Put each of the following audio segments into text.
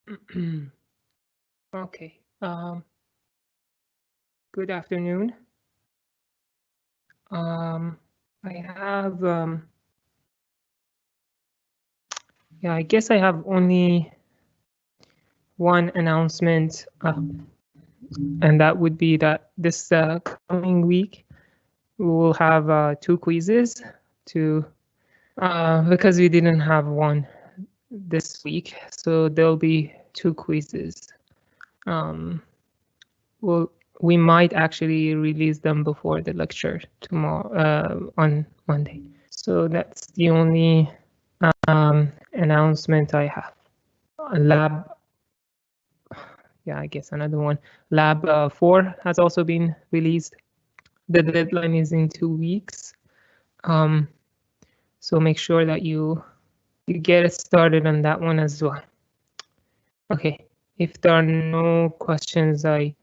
Okay. Good afternoon. I have I guess I have only one announcement, and that would be that this coming week we will have 2 quizzes to because we didn't have one this week, so there'll be 2 quizzes. Well, we might actually release them before the lecture tomorrow on Monday. So that's the only announcement I have. Lab, yeah, I guess another one. Lab 4 has also been released. The deadline is in 2 weeks. So make sure that you get started on that one as well. Okay, if there are no questions, I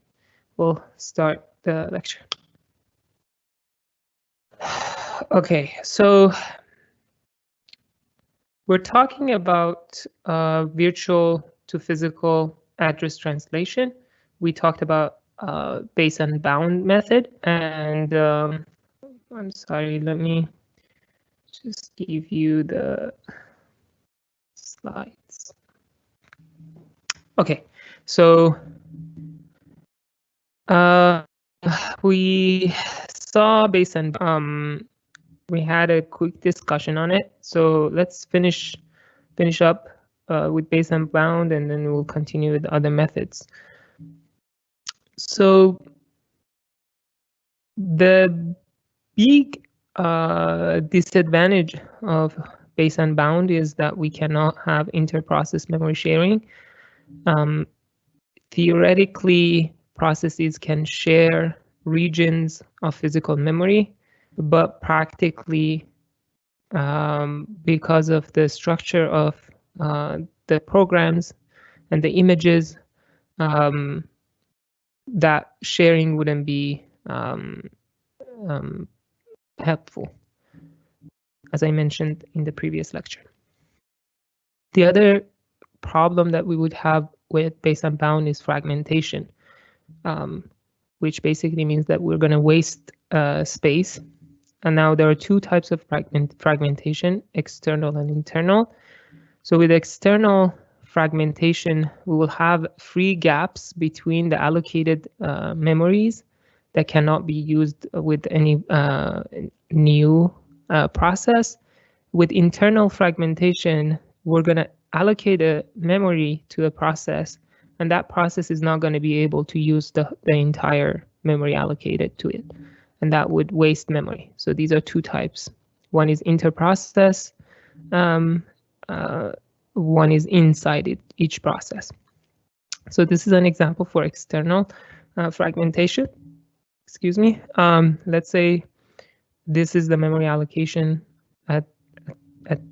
will start the lecture. Okay, so we're talking about virtual to physical address translation. We talked about base and bound method, and I'm sorry, let me just give you the slides. Okay, so we saw base and we had a quick discussion on it. So let's finish up with base and bound, and then we'll continue with other methods. So the big disadvantage of base and bound is that we cannot have inter-process memory sharing. Theoretically, processes can share regions of physical memory, but practically, because of the structure of the programs and the images, that sharing wouldn't be helpful, as I mentioned in the previous lecture. The other problem that we would have with base and bound is fragmentation, which basically means that we're going to waste space. And now there are 2 types of fragmentation, external and internal. So with external fragmentation, we will have free gaps between the allocated memories that cannot be used with any new process. With internal fragmentation, we're going to allocate a memory to a process, and that process is not going to be able to use the entire memory allocated to it, and that would waste memory. So these are 2 types. One is interprocess, one is inside each process. So this is an example for external fragmentation. Excuse me. Let's say this is the memory allocation at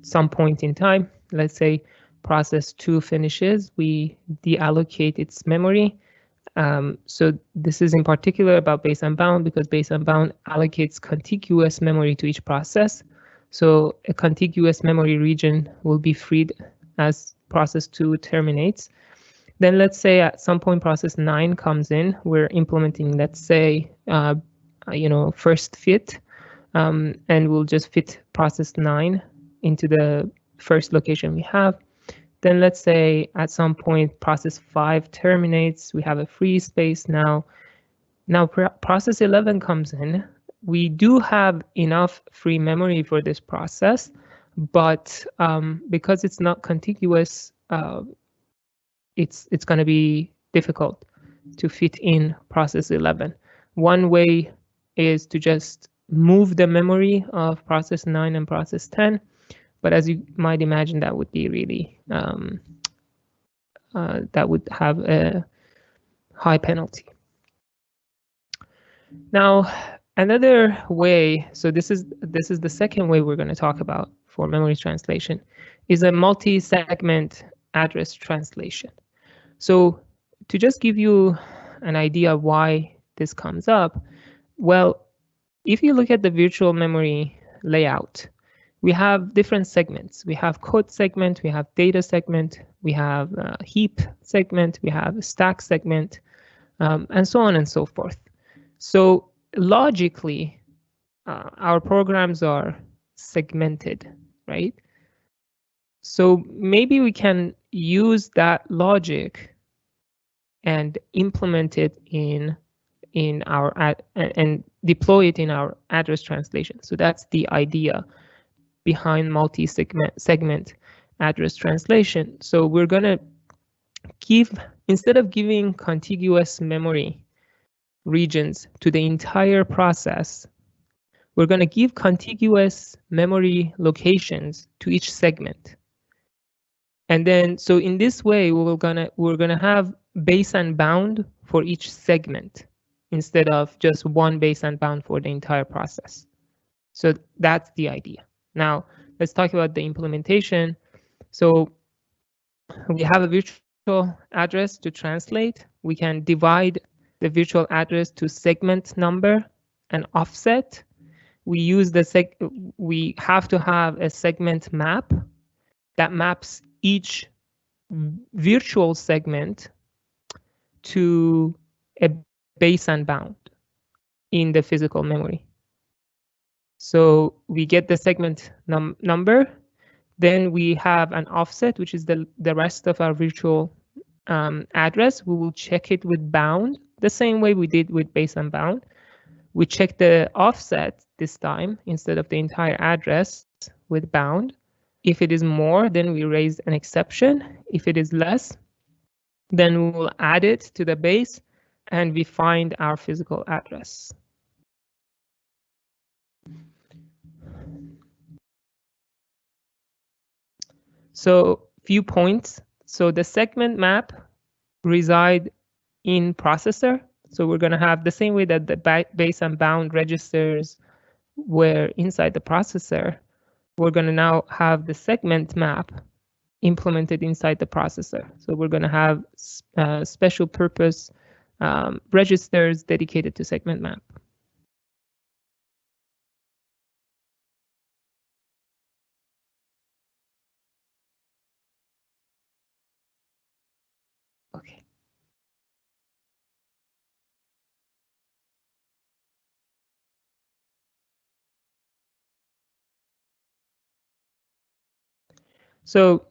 some point in time. Let's say process 2 finishes, we deallocate its memory. So this is in particular about base and bound, because base and bound allocates contiguous memory to each process. So a contiguous memory region will be freed as process 2 terminates. Then let's say at some point process 9 comes in, we're implementing, let's say, first fit, and we'll just fit process 9 into the first location we have. Then let's say at some point process 5 terminates, we have a free space now. Now process 11 comes in. We do have enough free memory for this process, but because it's not contiguous, it's going to be difficult to fit in process 11. One way is to just move the memory of process 9 and process 10, but as you might imagine, that would be really that would have a high penalty. Now, another way, so this is the second way we're going to talk about for memory translation, is a multi-segment address translation. So to just give you an idea of why this comes up, well, if you look at the virtual memory layout, we have different segments. We have code segment, we have data segment, we have heap segment, we have stack segment, and so on and so forth. So logically, our programs are segmented, right? So maybe we can use that logic and implement it in our and deploy it in our address translation. So that's the idea behind multi-segment address translation. So we're gonna give, instead of giving contiguous memory regions to the entire process, we're gonna give contiguous memory locations to each segment. And then, so in this way, we're gonna have base and bound for each segment instead of just one base and bound for the entire process. So that's the idea. Now, let's talk about the implementation. So we have a virtual address to translate. We can divide the virtual address to segment number and offset. We use we have to have a segment map that maps each virtual segment to a base and bound in the physical memory. So we get the segment number, then we have an offset, which is the rest of our virtual address. We will check it with bound, the same way we did with base and bound. We check the offset this time instead of the entire address with bound. If it is more, then we raise an exception. If it is less, then we will add it to the base and we find our physical address. So few points. So the segment map reside in processor. So we're going to have the same way that the base and bound registers were inside the processor. We're going to now have the segment map implemented inside the processor. So we're going to have special purpose registers dedicated to segment map. Okay. So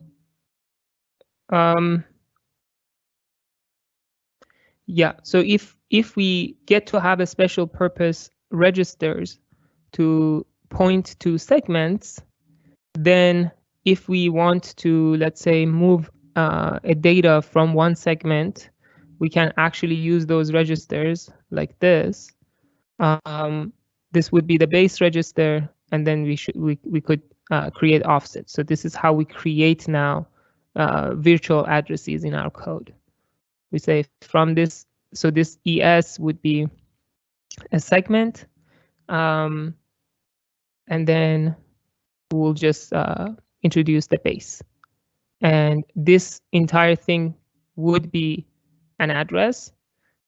yeah, so if we get to have a special purpose registers to point to segments, then if we want to, let's say, move a data from one segment, we can actually use those registers like this. This would be the base register, and then we could create offsets. So this is how we create now virtual addresses in our code. We say from this, so this ES would be a segment, and then we'll just introduce the base. And this entire thing would be an address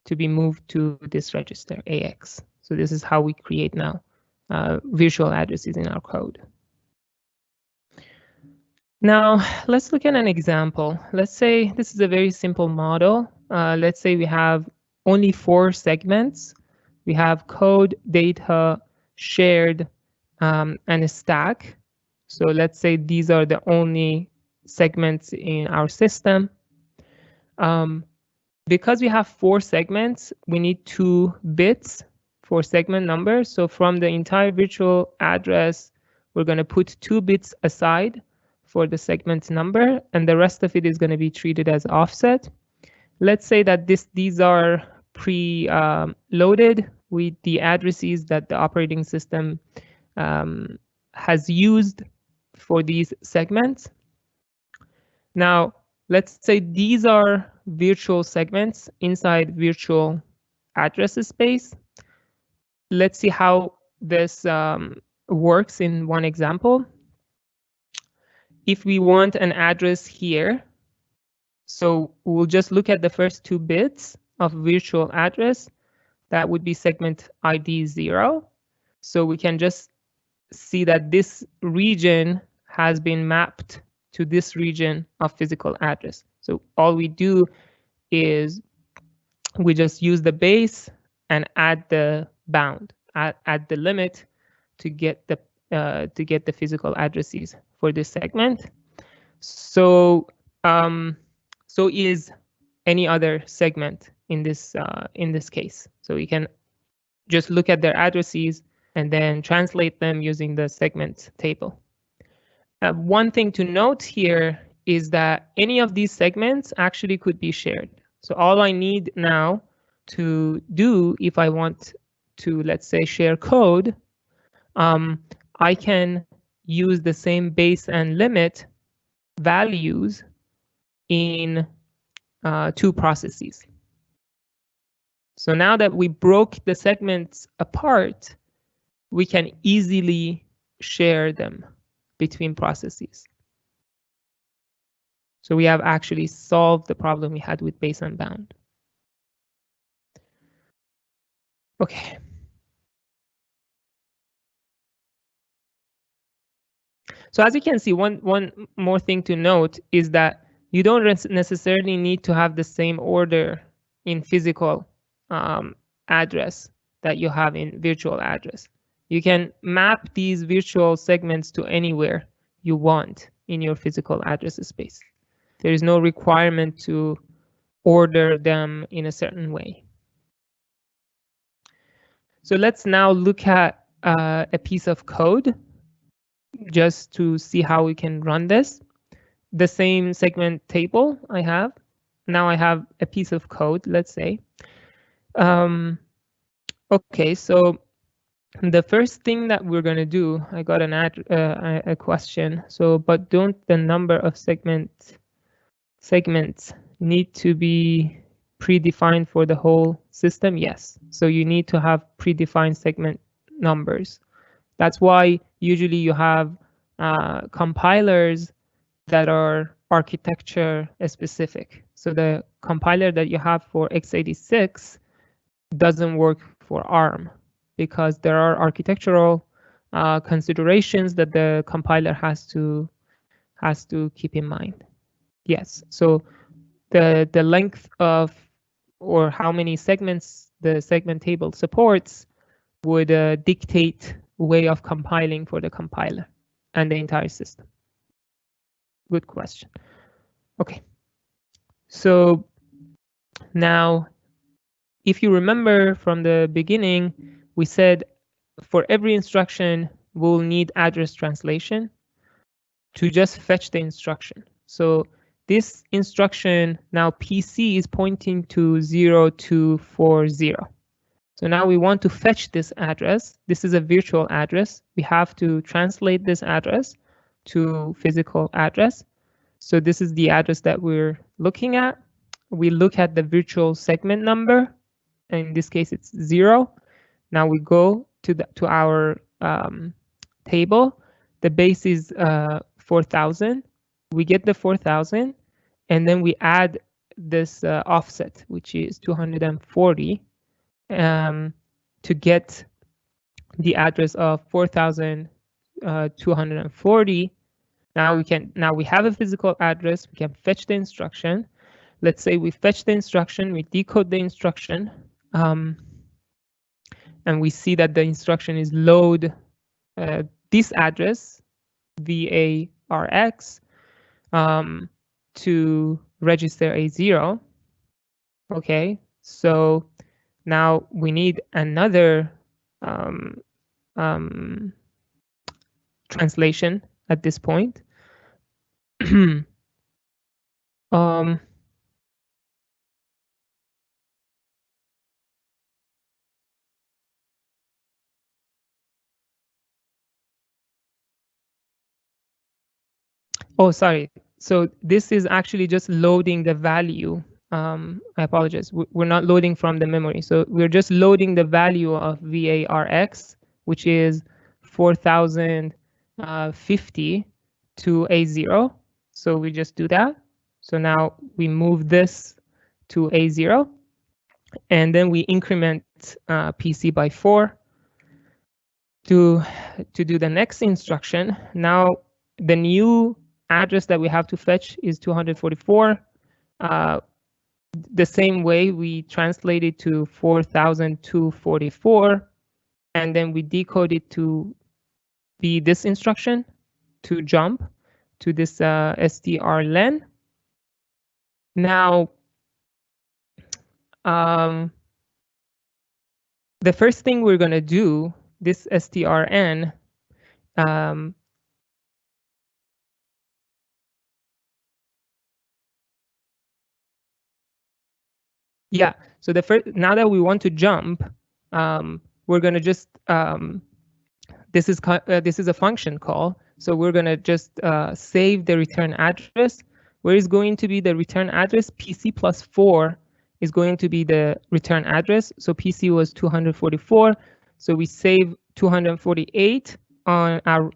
to be moved to this register AX. So this is how we create now virtual addresses in our code. Now, let's look at an example. Let's say this is a very simple model. Let's say we have only 4 segments. We have code, data, shared, and a stack. So let's say these are the only segments in our system. Because we have 4 segments, we need 2 bits for segment number. So from the entire virtual address, we're going to put 2 bits aside for the segment number, and the rest of it is going to be treated as offset. Let's say that these are pre-loaded with the addresses that the operating system has used for these segments. Now, let's say these are virtual segments inside virtual address space. Let's see how this works in one example. If we want an address here, so we'll just look at the first 2 bits of virtual address. That would be segment ID 0. So we can just see that this region has been mapped to this region of physical address. So all we do is we just use the base and add the bound, add the limit to get the physical addresses for this segment. So so is any other segment in this case. So we can just look at their addresses and then translate them using the segment table. One thing to note here is that any of these segments actually could be shared. So all I need now to do, if I want to, let's say, share code, I can use the same base and limit values in 2 processes. So now that we broke the segments apart, we can easily share them between processes. So we have actually solved the problem we had with base and bound. Okay. So as you can see, one more thing to note is that you don't necessarily need to have the same order in physical address that you have in virtual address. You can map these virtual segments to anywhere you want in your physical address space. There is no requirement to order them in a certain way. So let's now look at a piece of code just to see how we can run this. The same segment table I have. Now I have a piece of code, let's say. Okay, so the first thing that we're going to do, I got a question. So, but don't the number of segments need to be predefined for the whole system? Yes. So you need to have predefined segment numbers. That's why usually you have compilers that are architecture specific. So the compiler that you have for x86 doesn't work for ARM because there are architectural considerations that the compiler has to keep in mind. Yes, so the length of or how many segments the segment table supports would dictate way of compiling for the compiler and the entire system. Good question. Okay, so now if you remember from the beginning, we said for every instruction, we'll need address translation to just fetch the instruction. So this instruction now PC is pointing to 0240. So now we want to fetch this address. This is a virtual address. We have to translate this address to physical address. So this is the address that we're looking at. We look at the virtual segment number. In this case, it's 0. Now we go to our table. The base is 4,000. We get the 4,000, and then we add this offset, which is 240, to get the address of 4,240. Now we have a physical address. We can fetch the instruction. Let's say we fetch the instruction, we decode the instruction, and we see that the instruction is load this address, VARX, to register A0. Okay, so now we need another translation at this point. Oh, sorry. So this is actually just loading the value. I apologize. We're not loading from the memory. So we're just loading the value of VARX, which is 4,050 to A0. So we just do that. So now we move this to A0, and then we increment PC by 4. to do the next instruction. Now the new address that we have to fetch is 244. The same way we translate it to 4244, and then we decode it to be this instruction to jump to this strlen. Now, the first thing we're going to do, this strn, yeah, so the first, now that we want to jump, we're going to just, this is a function call, so we're going to just save the return address. Where is going to be the return address? PC plus 4 is going to be the return address. So PC was 244, so we save 248 on our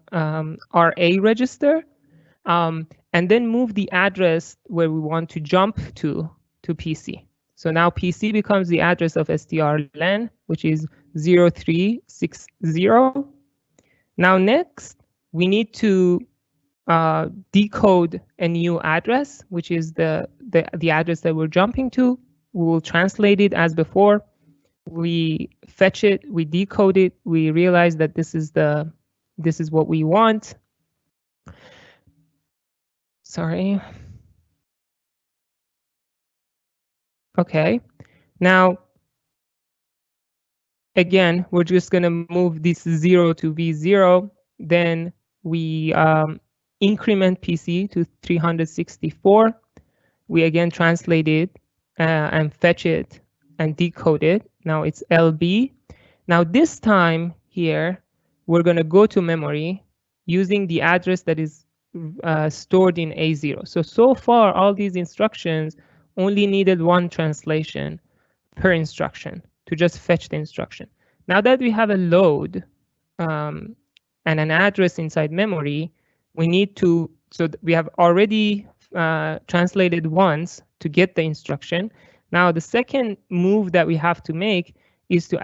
RA register, and then move the address where we want to jump to PC. So now PC becomes the address of strlen, which is 0360. Now next, we need to decode a new address, which is the address that we're jumping to. We will translate it as before. We fetch it, we decode it, we realize that this is what we want. Sorry. Okay. Now, again, we're just going to move this 0 to V0. Then we increment PC to 364. We again translate it and fetch it and decode it. Now it's LB. Now this time here, we're going to go to memory using the address that is stored in A0. So far, all these instructions only needed one translation per instruction to just fetch the instruction. Now that we have a load and an address inside memory, we need to, so we have already translated once to get the instruction. Now the second move that we have to make is to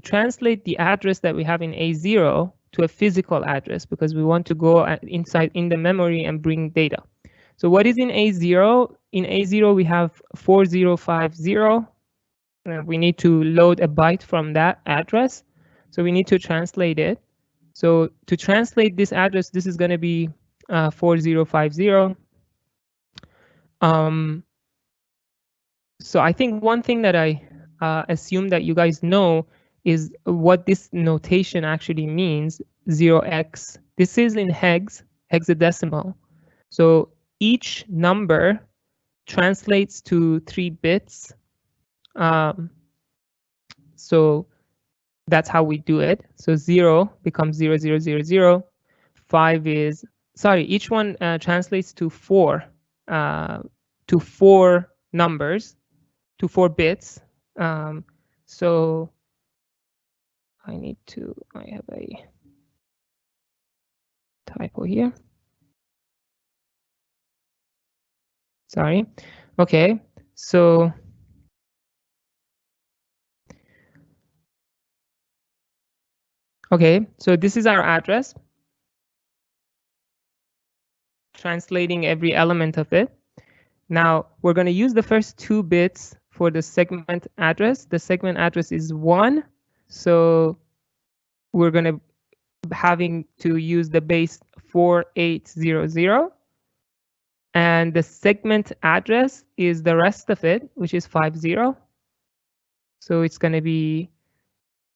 translate the address that we have in A0 to a physical address, because we want to go inside in the memory and bring data. So what is in A0? In A0 we have 4050. We need to load a byte from that address. So we need to translate it. So to translate this address, this is going to be 4050. So I think one thing that I assume that you guys know is what this notation actually means, 0x. This is in hexadecimal. So each number translates to 3 bits. So that's how we do it. So 0 becomes 0000. 5 is, sorry, each one translates to 4 numbers, to 4 bits. So I have a typo here. Sorry. Okay, so this is our address, translating every element of it. Now we're going to use the first 2 bits for the segment address. The segment address is 1, so we're going to having to use the base 4800, and the segment address is the rest of it, which is 50. So it's going to be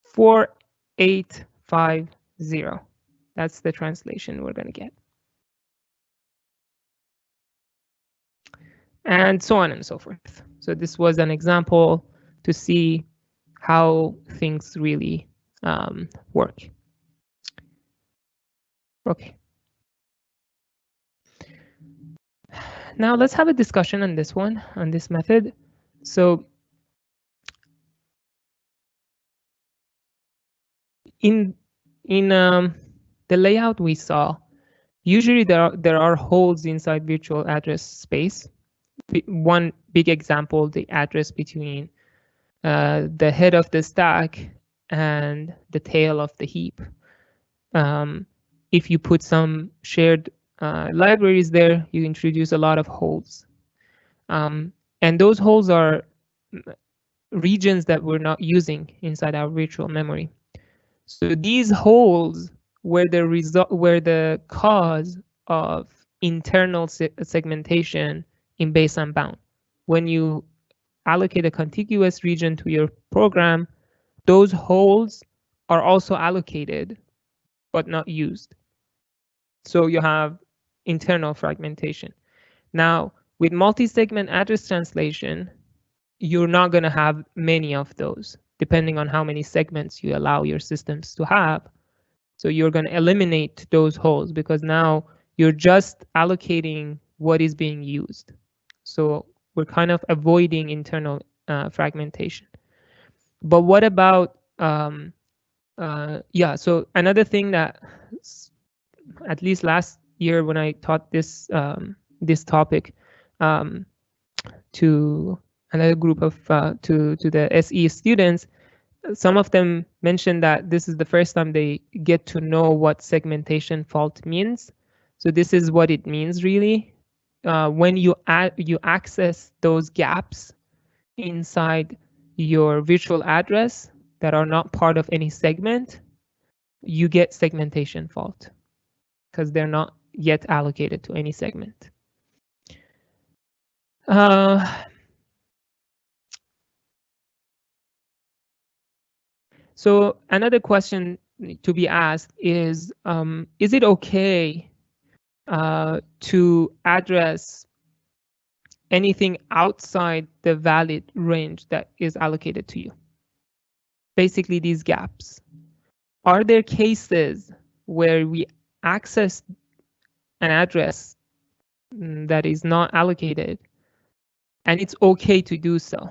4850. That's the translation we're going to get. And so on and so forth. So this was an example to see how things really work. Okay. Now let's have a discussion on this one, on this method. So in the layout we saw, usually there are holes inside virtual address space. One big example, the address between the head of the stack and the tail of the heap. if you put some shared libraries there, you introduce a lot of holes. And those holes are regions that we're not using inside our virtual memory. So these holes were the cause of internal segmentation in base and bound. When you allocate a contiguous region to your program, those holes are also allocated but not used. So you have internal fragmentation. Now, with multi-segment address translation, you're not going to have many of those, depending on how many segments you allow your systems to have. So you're going to eliminate those holes because now you're just allocating what is being used. So we're kind of avoiding internal fragmentation. But what about, yeah, so another thing that at least last year when I taught this this topic to another group of to the SE students, some of them mentioned that this is the first time they get to know what segmentation fault means. So this is what it means really. When you access those gaps inside your virtual address that are not part of any segment, you get segmentation fault because they're not yet allocated to any segment. So another question to be asked is it okay to address anything outside the valid range that is allocated to you? Basically, these gaps. Are there cases where we access an address that is not allocated and it's okay to do so?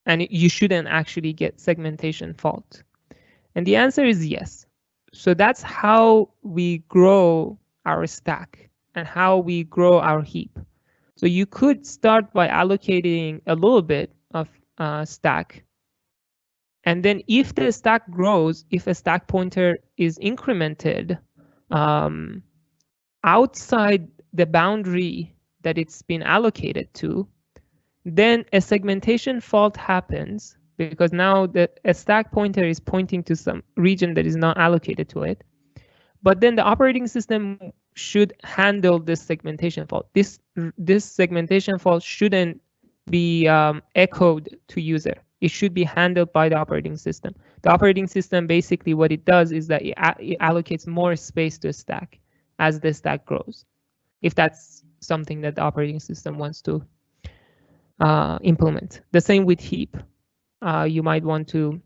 And you shouldn't actually get segmentation fault. And the answer is yes. So that's how we grow our stack and how we grow our heap. So you could start by allocating a little bit of stack. And then if the stack grows, if a stack pointer is incremented outside the boundary that it's been allocated to, then a segmentation fault happens because now a stack pointer is pointing to some region that is not allocated to it. But then the operating system should handle this segmentation fault. This segmentation fault shouldn't be echoed to user. It should be handled by the operating system. The operating system basically what it does is that it allocates more space to a stack as the stack grows, if that's something that the operating system wants to implement. The same with heap. You might want to,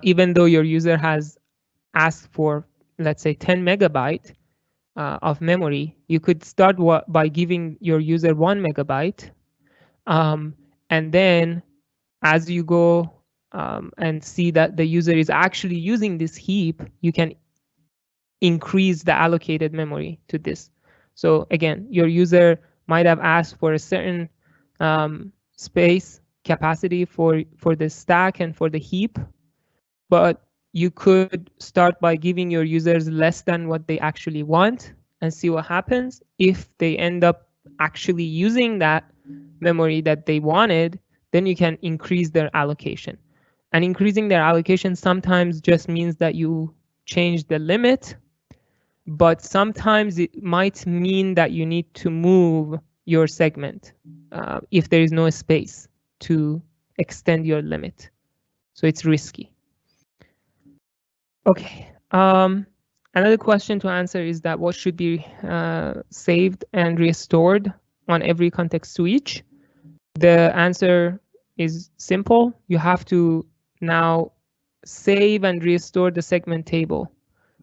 even though your user has asked for, let's say, 10 megabyte of memory, you could start by giving your user 1 megabyte. And then as you go and see that the user is actually using this heap, you can increase the allocated memory to this. So again, your user might have asked for a certain space capacity for the stack and for the heap, but you could start by giving your users less than what they actually want and see what happens. If they end up actually using that memory that they wanted, then you can increase their allocation. And increasing their allocation sometimes just means that you change the limit, but sometimes it might mean that you need to move your segment if there is no space to extend your limit. So it's risky. Okay. Another question to answer is that what should be saved and restored on every context switch? The answer is simple. You have to now save and restore the segment table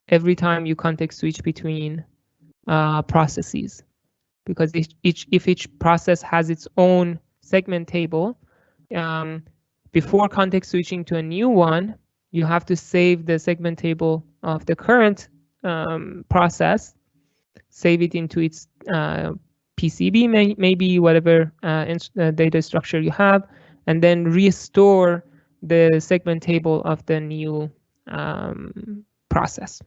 every time you context switch between processes, because if each process has its own segment table, before context switching to a new one, you have to save the segment table of the current process, save it into its PCB, maybe whatever data structure you have, and then restore the segment table of the new process.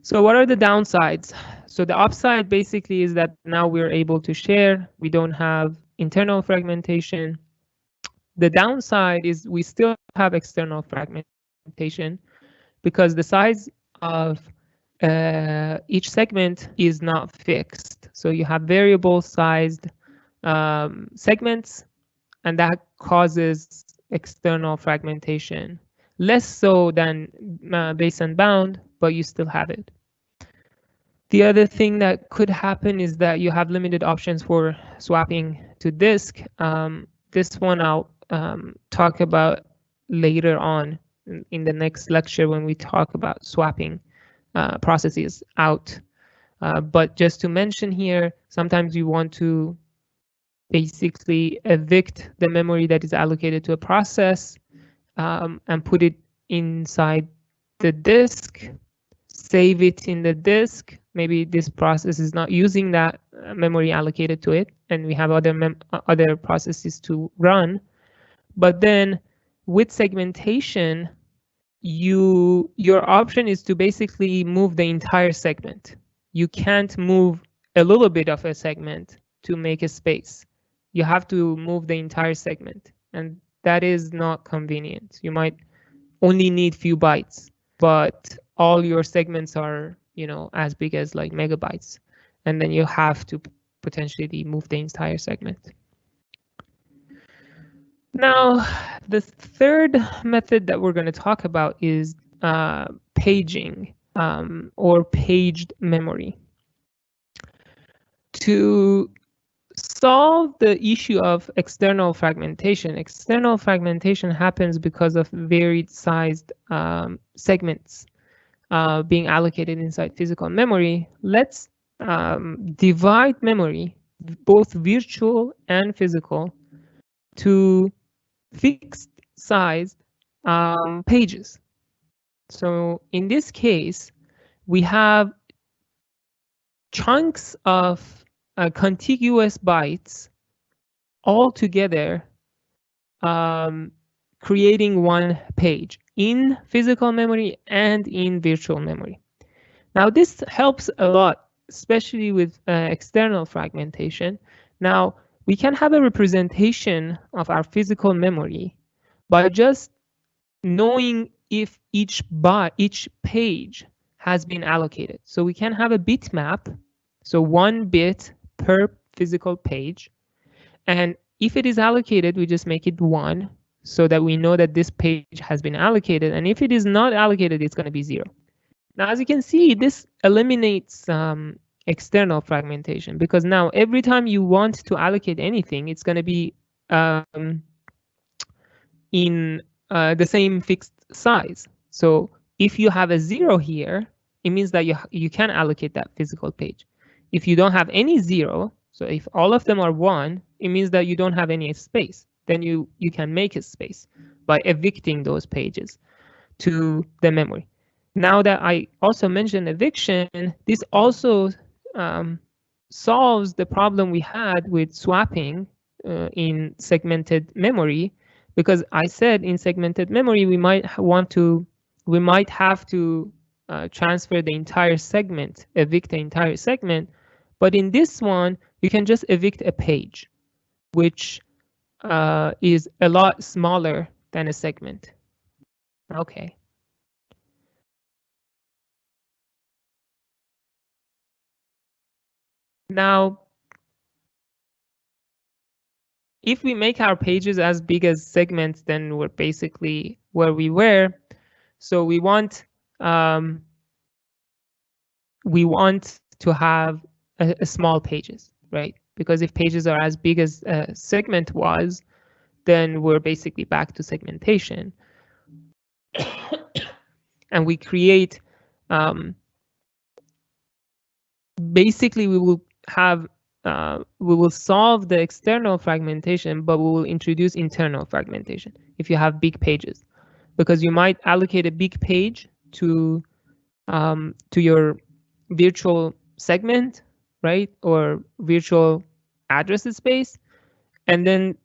So what are the downsides? So the upside basically is that now we're able to share. We don't have internal fragmentation. The downside is we still have external fragmentation because the size of each segment is not fixed. So you have variable sized segments, and that causes external fragmentation. Less so than base and bound, but you still have it. The other thing that could happen is that you have limited options for swapping to disk. This one I'll talk about later on in the next lecture when we talk about swapping processes out. But just to mention here, sometimes you want to basically evict the memory that is allocated to a process and put it inside the disk, save it in the disk. Maybe this process is not using that memory allocated to it, and we have other processes to run. But then with segmentation, your option is to basically move the entire segment. You can't move a little bit of a segment to make a space. You have to move the entire segment, and that is not convenient. You might only need few bytes, but all your segments are, as big as like megabytes, and then you have to potentially move the entire segment. Now, the third method that we're going to talk about is paging or paged memory. To solve the issue of external fragmentation happens because of varied sized segments being allocated inside physical memory. Let's divide memory, both virtual and physical, to fixed sized pages. So in this case, we have chunks of contiguous bytes all together creating one page in physical memory and in virtual memory. Now this helps a lot, especially with external fragmentation. Now we can have a representation of our physical memory by just knowing if each page has been allocated. So we can have a bitmap, so 1 bit per physical page. And if it is allocated, we just make it 1 so that we know that this page has been allocated. And if it is not allocated, it's going to be 0. Now, as you can see, this eliminates external fragmentation, because now every time you want to allocate anything, it's going to be in the same fixed size. So if you have a 0 here, it means that you can allocate that physical page. If you don't have any 0, so if all of them are 1, it means that you don't have any space. Then you can make a space by evicting those pages to the memory. Now that I also mentioned eviction, this also solves the problem we had with swapping in segmented memory, because I said in segmented memory we might have to transfer the entire segment, evict the entire segment. But in this one, you can just evict a page, which is a lot smaller than a segment. Okay. Now, if we make our pages as big as segments, then we're basically where we were. So we want to have a small pages, right? Because if pages are as big as a segment was, then we're basically back to segmentation. And we create, basically we will have, we will solve the external fragmentation, but we will introduce internal fragmentation if you have big pages, because you might allocate a big page to your virtual segment, right, or virtual address space, and then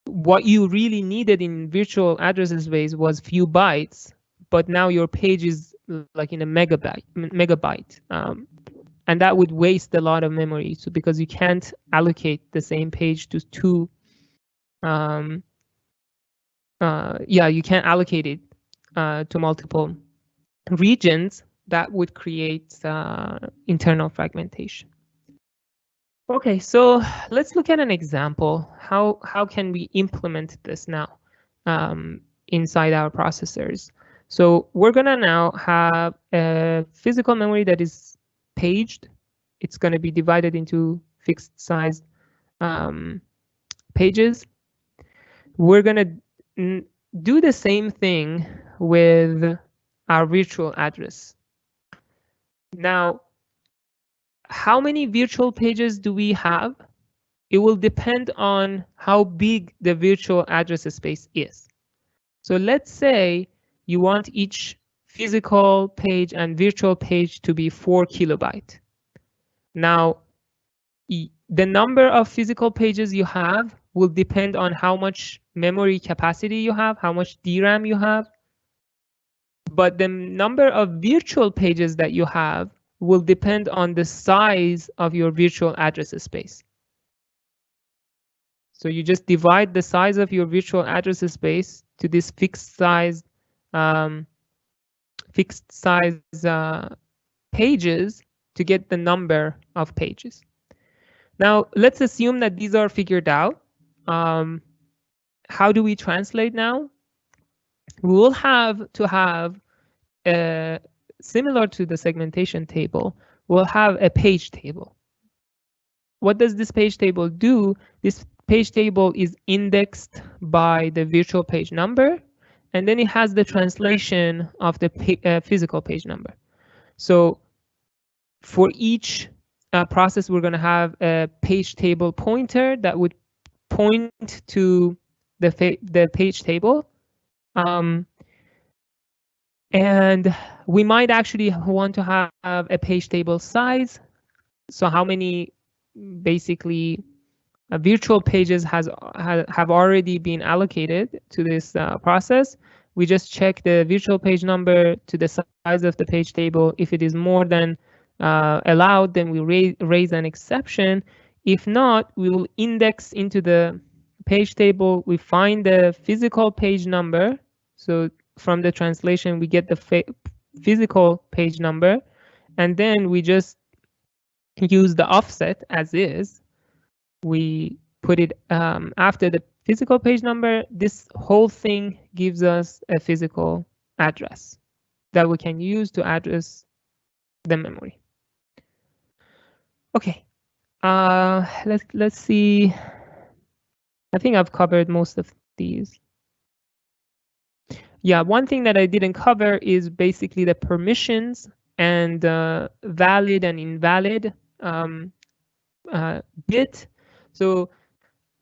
what you really needed in virtual address space was few bytes, but now your page is like in a megabyte, and that would waste a lot of memory. So because you can't allocate the same page to two, you can't allocate it to multiple regions. That would create internal fragmentation. Okay, so let's look at an example. How can we implement this now inside our processors? So we're gonna now have a physical memory that is paged. It's gonna be divided into fixed size pages. We're gonna do the same thing with our virtual address. Now, how many virtual pages do we have? It will depend on how big the virtual address space is. So let's say you want each physical page and virtual page to be 4 kilobyte. Now, the number of physical pages you have will depend on how much memory capacity you have, how much DRAM you have. But the number of virtual pages that you have will depend on the size of your virtual address space. So you just divide the size of your virtual address space to this fixed size pages to get the number of pages. Now let's assume that these are figured out. How do we translate now? We will have to have similar to the segmentation table, we'll have a page table. What does this page table do? This page table is indexed by the virtual page number, and then it has the translation of the physical page number. So for each process, we're going to have a page table pointer that would point to the page table. And we might actually want to have a page table size. So how many basically virtual pages have already been allocated to this process. We just check the virtual page number to the size of the page table. If it is more than allowed, then we raise an exception. If not, we will index into the page table. We find the physical page number. So from the translation, we get the physical page number, and then we just use the offset as is. We put it after the physical page number. This whole thing gives us a physical address that we can use to address the memory. Okay, let's see. I think I've covered most of these. Yeah, one thing that I didn't cover is basically the permissions and valid and invalid bit. So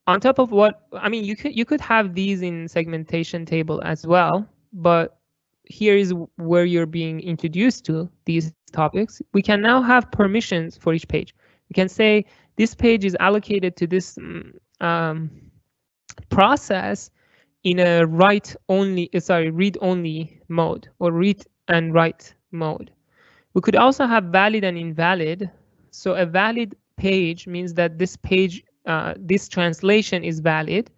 on top of what, I mean, you could have these in segmentation table as well, but here is where you're being introduced to these topics. We can now have permissions for each page. We can say this page is allocated to this process in a read-only mode, or read and write mode. We could also have valid and invalid. So a valid page means that this page, this translation is valid.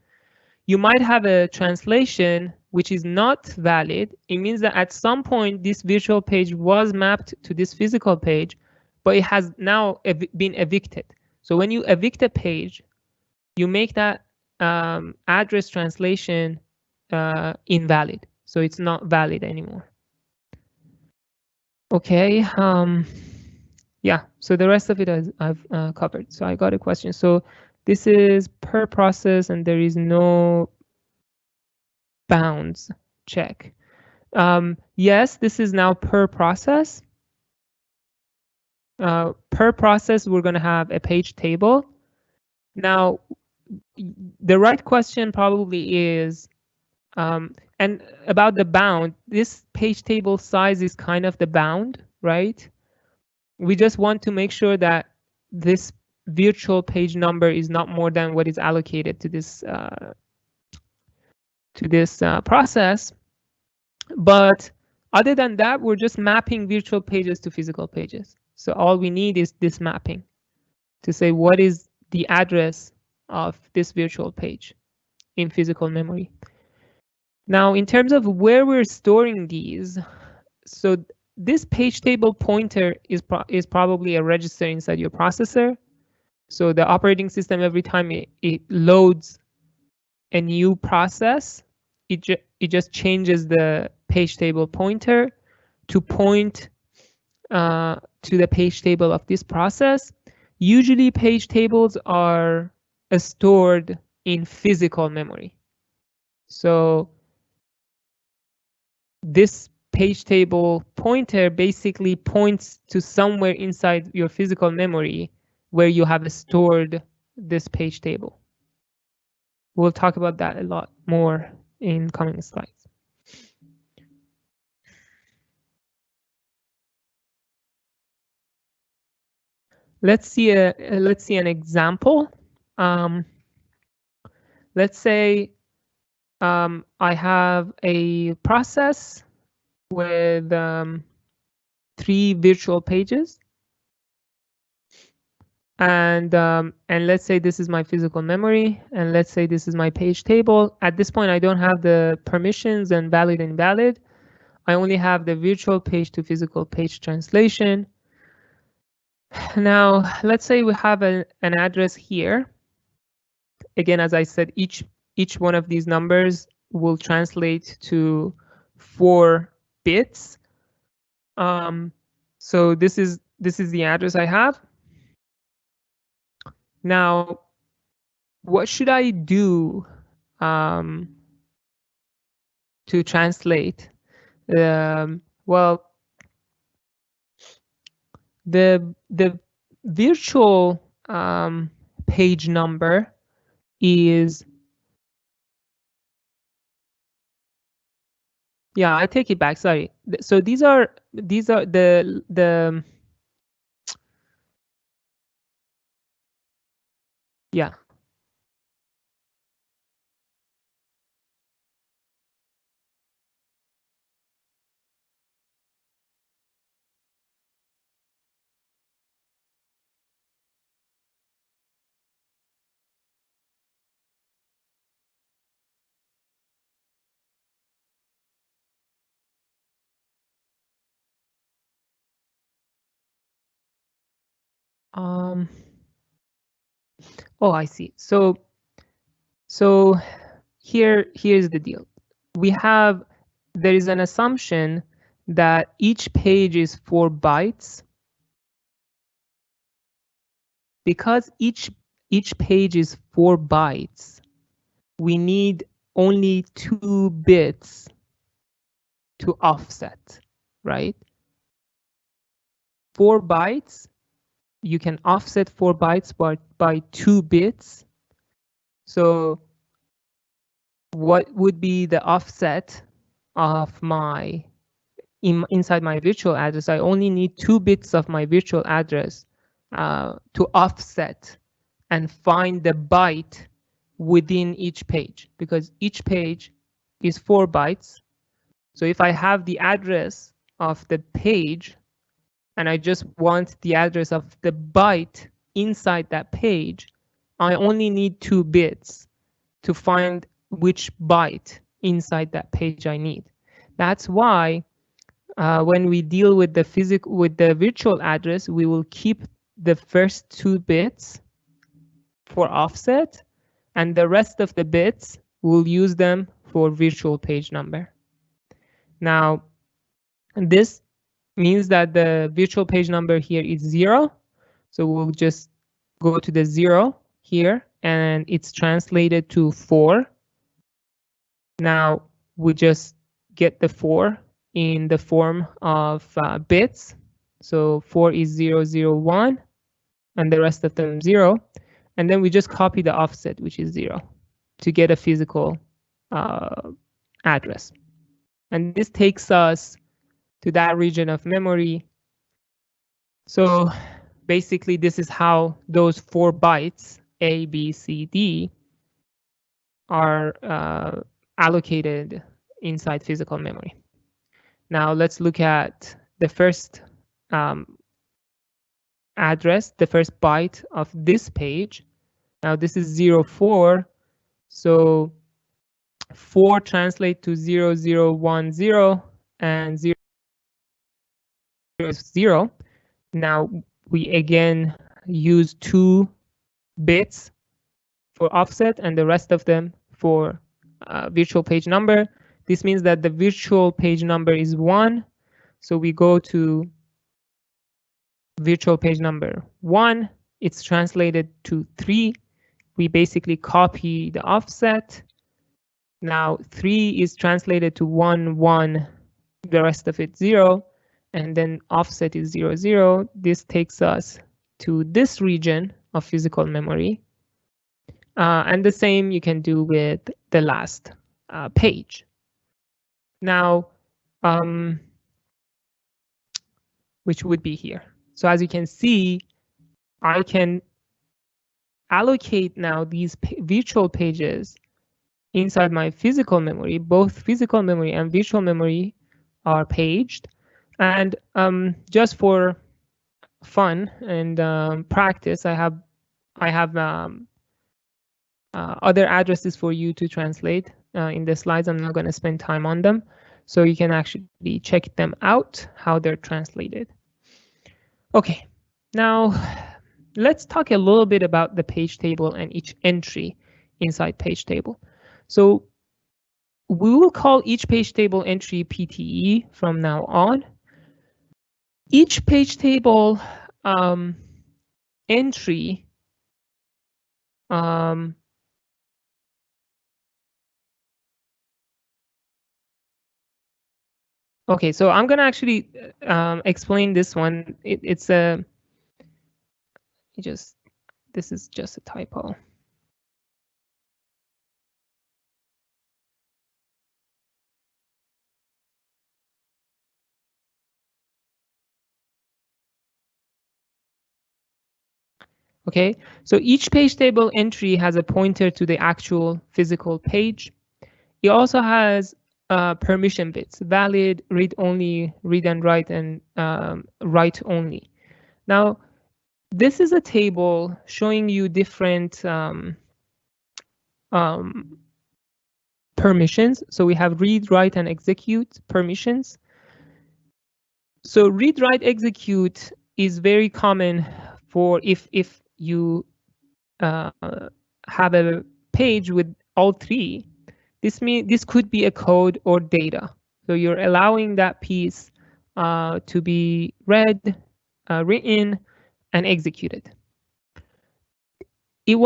You might have a translation which is not valid. It means that at some point this virtual page was mapped to this physical page, but it has now been evicted. So when you evict a page, you make that address translation invalid. So it's not valid anymore. Okay. Yeah, so the rest of it I've covered. So I got a question. So this is per process and there is no bounds check. Yes, this is now per process. Per process, we're going to have a page table. Now, the right question probably is, and about the bound, this page table size is kind of the bound, right? We just want to make sure that this virtual page number is not more than what is allocated to this process. But other than that, we're just mapping virtual pages to physical pages. So all we need is this mapping to say what is the address of this virtual page in physical memory. Now, in terms of where we're storing these, so this page table pointer is probably a register inside your processor. So the operating system, every time it loads a new process, it just changes the page table pointer to point to the page table of this process. Usually page tables are stored in physical memory. So this page table pointer basically points to somewhere inside your physical memory where you have stored this page table. We'll talk about that a lot more in coming slides. Let's see an example. Let's say I have a process with 3 virtual pages, and let's say this is my physical memory, and let's say this is my page table. At this point, I don't have the permissions and valid and invalid. I only have the virtual page to physical page translation. Now, let's say we have an address here. Again, as I said, each one of these numbers will translate to 4 bits. So this is the address I have. Now, what should I do to translate? Well, the virtual page number is, yeah, I take it back, sorry. So these are the yeah. Oh, I see. So here's the deal. There is an assumption that each page is 4 bytes. Because each page is 4 bytes, we need only 2 bits to offset, right? 4 bytes, you can offset 4 bytes by 2 bits. So what would be the offset of inside my virtual address? I only need 2 bits of my virtual address to offset and find the byte within each page, because each page is 4 bytes. So if I have the address of the page and I just want the address of the byte inside that page, I only need 2 bits to find which byte inside that page I need. That's why when we deal with the virtual address, we will keep the first 2 bits for offset, and the rest of the bits we'll use them for virtual page number. Now, this means that the virtual page number here is 0. So we'll just go to the 0 here, and it's translated to 4. Now we just get the 4 in the form of bits. So 4 is 0, 0, 1, and the rest of them 0. And then we just copy the offset, which is 0, to get a physical address. And this takes us to that region of memory. So basically, this is how those 4 bytes, A, B, C, D, are allocated inside physical memory. Now let's look at the first address, the first byte of this page. Now this is 04, so 4 translate to 0010 and 0 is 0. Now we again use 2 bits for offset and the rest of them for virtual page number. This means that the virtual page number is 1. So we go to virtual page number 1. It's translated to 3. We basically copy the offset. Now 3 is translated to 1, 1, the rest of it 0, and then offset is 0, 0. This takes us to this region of physical memory. And the same you can do with the last page. Now, which would be here. So as you can see, I can allocate now these virtual pages inside my physical memory. Both physical memory and virtual memory are paged. And just for fun and practice, I have other addresses for you to translate in the slides. I'm not going to spend time on them, so you can actually check them out, how they're translated. Okay, now let's talk a little bit about the page table and each entry inside page table. So we will call each page table entry PTE from now on. Each page table entry okay, so I'm gonna actually explain this one. This is just a typo. Okay, so each page table entry has a pointer to the actual physical page. It also has permission bits: valid, read only, read and write, and write only. Now, this is a table showing you different permissions. So we have read, write, and execute permissions. So read, write, execute is very common for if you have a page with all 3. This could be a code or data. So you're allowing that piece to be read, written, and executed. It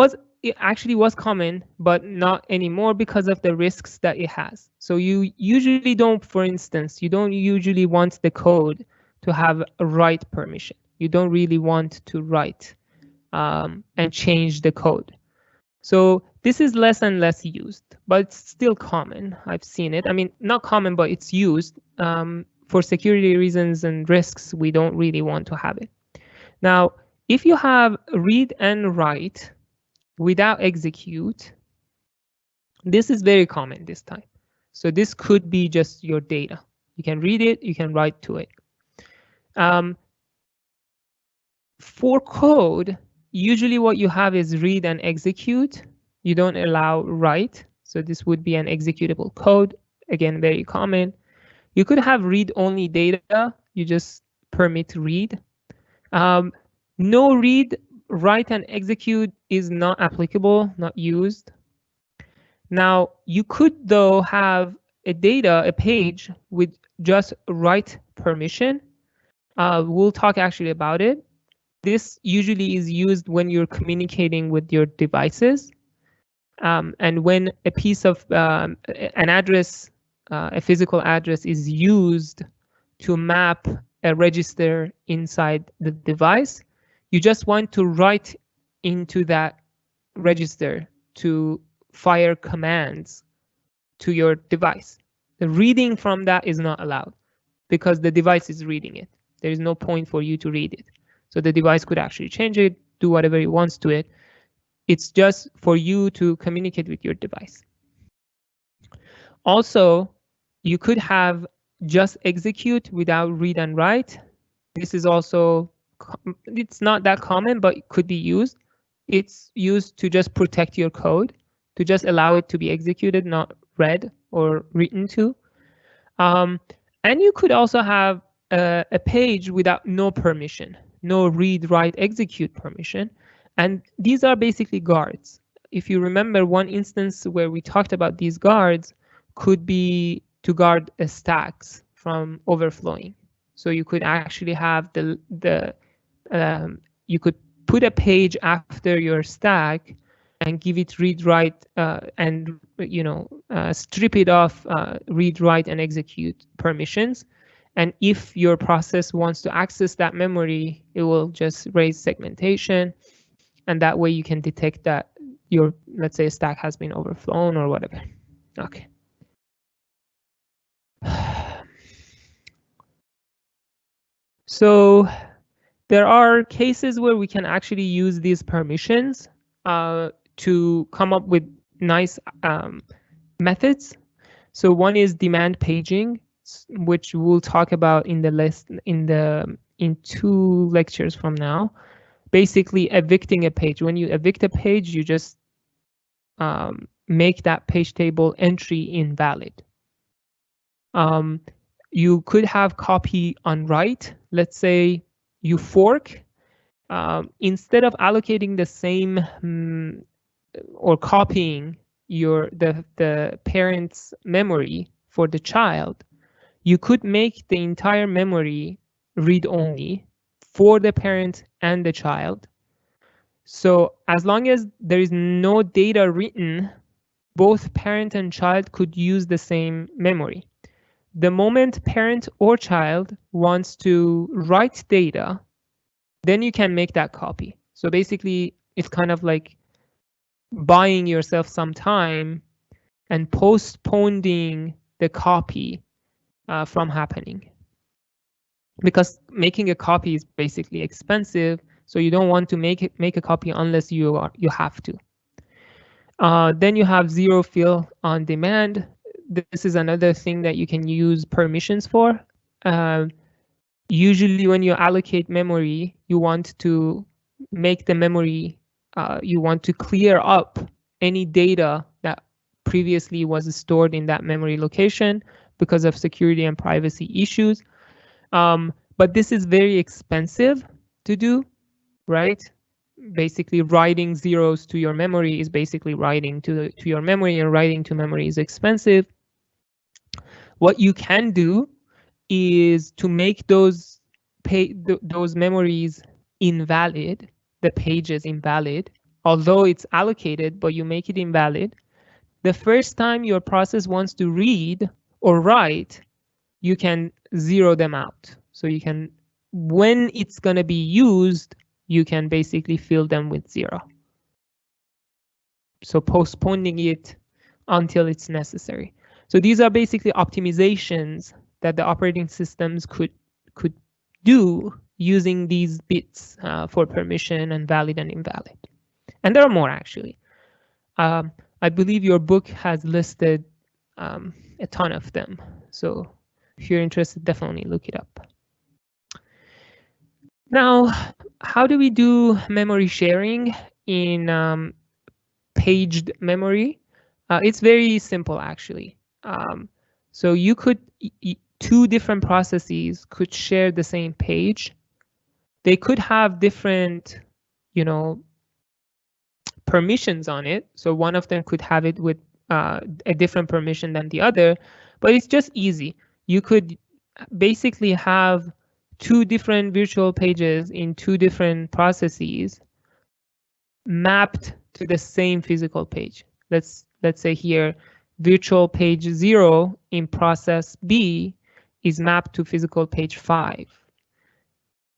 actually was common, but not anymore because of the risks that it has. So you usually don't, for instance, you don't usually want the code to have a write permission. You don't really want to write and change the code. So this is less and less used, but it's still common. I've seen it. I mean, not common, but it's used. For security reasons and risks, we don't really want to have it. Now, if you have read and write without execute, this is very common this time. So this could be just your data. You can read it, you can write to it. For code, usually what you have is read and execute. You don't allow write. So this would be an executable code. Again, very common. You could have read-only data. You just permit read. No read, write, and execute is not applicable, not used. Now, you could, though, have a page with just write permission. We'll talk actually about it. This usually is used when you're communicating with your devices. And when a piece of an address, a physical address, is used to map a register inside the device, you just want to write into that register to fire commands to your device. The reading from that is not allowed because the device is reading it. There is no point for you to read it. So the device could actually change it, do whatever it wants to it. It's just for you to communicate with your device. Also, you could have just execute without read and write. This is also, it's not that common, but it could be used. It's used to just protect your code, to just allow it to be executed, not read or written to. And you could also have a page without no permission, no read, write, execute permission. And these are basically guards. If you remember one instance where we talked about these guards could be to guard stacks from overflowing. So you could actually have you could put a page after your stack and give it read, write, and strip it off read, write, and execute permissions. And if your process wants to access that memory, it will just raise segmentation, and that way you can detect that your, let's say, stack has been overflown or whatever. Okay. So there are cases where we can actually use these permissions to come up with nice methods. So one is demand paging, which we'll talk about in the list in 2 lectures from now. Basically evicting a page. When you evict a page, you just make that page table entry invalid. You could have copy on write. Let's say you fork. Instead of allocating the same or copying the parent's memory for the child, you could make the entire memory read-only for the parent and the child. So as long as there is no data written, both parent and child could use the same memory. The moment parent or child wants to write data, then you can make that copy. So basically, it's kind of like buying yourself some time and postponing the copy from happening. Because making a copy is basically expensive, so you don't want to make a copy unless you have to. Then you have zero fill on demand. This is another thing that you can use permissions for. Usually when you allocate memory, you want to make the memory, you want to clear up any data that previously was stored in that memory location because of security and privacy issues. But this is very expensive to do, right? Basically, writing zeros to your memory is basically writing to your memory, and writing to memory is expensive. What you can do is to make those memories invalid, the pages invalid, although it's allocated, but you make it invalid. The first time your process wants to read or write, you can zero them out. So you can, when it's going to be used, you can basically fill them with 0. So postponing it until it's necessary. So these are basically optimizations that the operating systems could do using these bits for permission and valid and invalid. And there are more actually. I believe your book has listed a ton of them. So if you're interested, definitely look it up. Now, how do we do memory sharing in paged memory? It's very simple actually. So you could, 2 different processes could share the same page. They could have different, permissions on it. So one of them could have it with a different permission than the other, but it's just easy. You could basically have 2 different virtual pages in 2 different processes mapped to the same physical page. Let's say here, virtual page 0 in process B is mapped to physical page 5,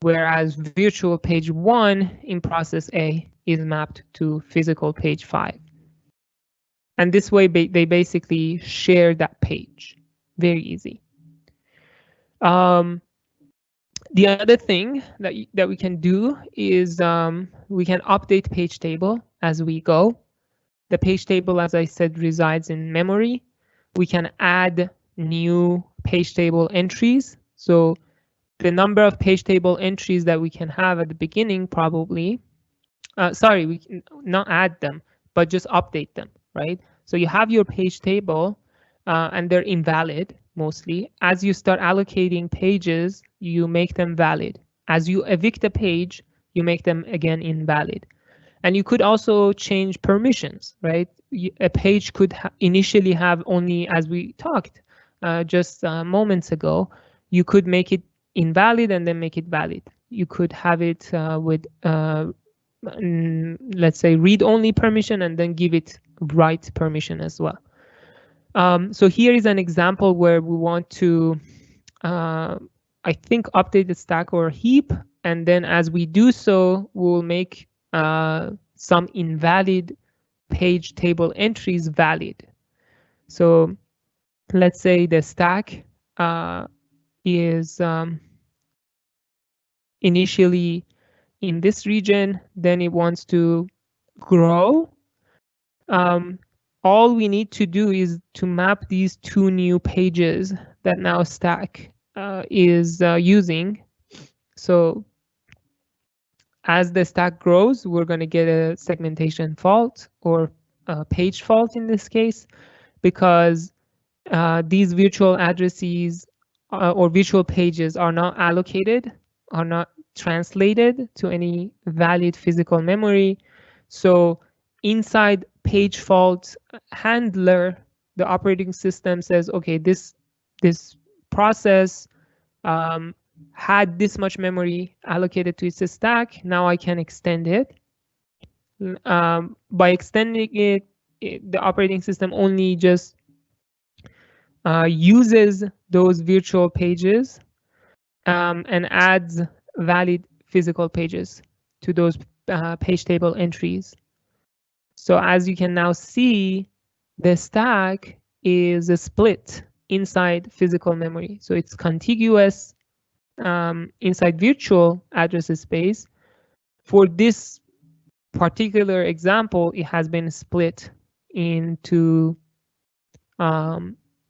whereas virtual page 1 in process A is mapped to physical page 5. And this way they basically share that page. Very easy. The other thing that we can do is we can update page table as we go. The page table, as I said, resides in memory. we can add new page table entries. So the number of page table entries that we can have at the beginning probably, sorry, we can not add them, but just update them, right? So you have your page table and they're invalid mostly. As you start allocating pages, you make them valid. As you evict a page, you make them again invalid. And you could also change permissions, right? A page could initially have only, as we talked just moments ago, you could make it invalid and then make it valid. You could have it with, let's say, read-only permission and then give it write permission as well. So here is an example where we want to, I think, update the stack or heap, and then as we do so, we'll make some invalid page table entries valid. So let's say the stack is initially in this region, then it wants to grow. All we need to do is to map these two new pages that now stack is using. So as the stack grows, we're going to get a segmentation fault or a page fault in this case, because these virtual addresses or virtual pages are not allocated, are not translated to any valid physical memory. So inside page fault handler, the operating system says, okay, this process had this much memory allocated to its stack. Now I can extend it. By extending it, the operating system only just uses those virtual pages and adds valid physical pages to those page table entries. So as you can now see, the stack is split inside physical memory. So it's contiguous inside virtual address space. For this particular example, it has been split into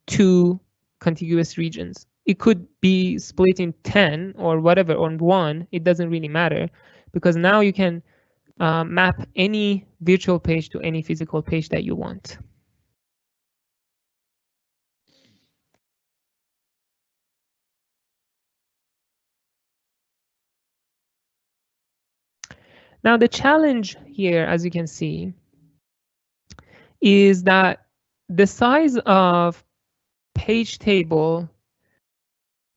two contiguous regions. It could be split in 10 or whatever, on 1. It doesn't really matter, because now you can map any virtual page to any physical page that you want. Now the challenge here, as you can see, is that the size of page table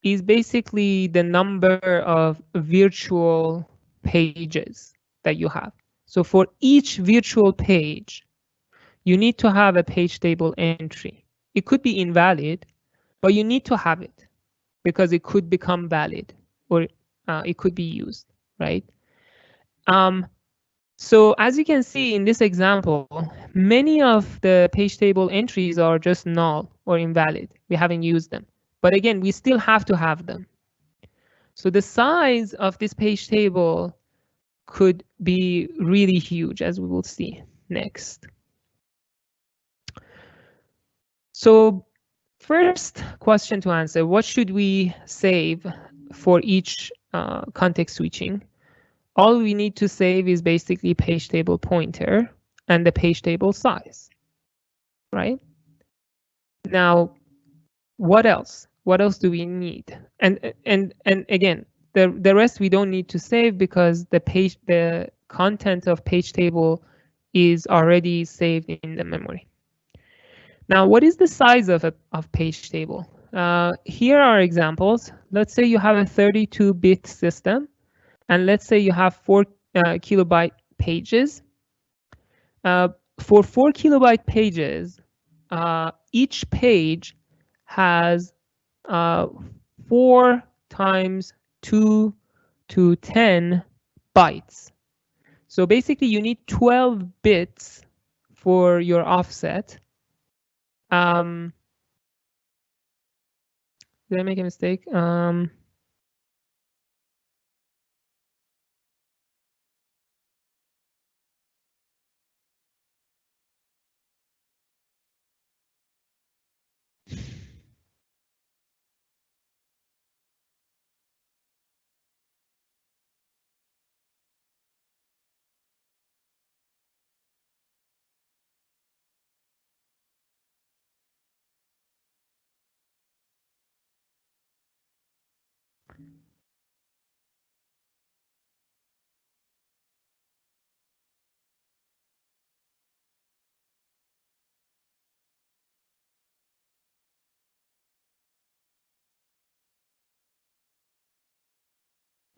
is basically the number of virtual pages that you have. So for each virtual page, you need to have a page table entry. It could be invalid, but you need to have it because it could become valid or it could be used, right? So as you can see in this example, many of the page table entries are just null or invalid. We haven't used them. But again, we still have to have them. So the size of this page table could be really huge, as we will see next. So first question to answer, what should we save for each context switching? All we need to save is basically page table pointer and the page table size, right? Now, what else? What else do we need? And again, the rest we don't need to save because the content of page table is already saved in the memory. Now, what is the size of page table? Here are examples. Let's say you have a 32-bit system, and let's say you have 4 kilobyte pages. For 4 kilobyte pages, each page has 4 times 2 to 10 bytes. So basically, you need 12 bits for your offset. Did I make a mistake?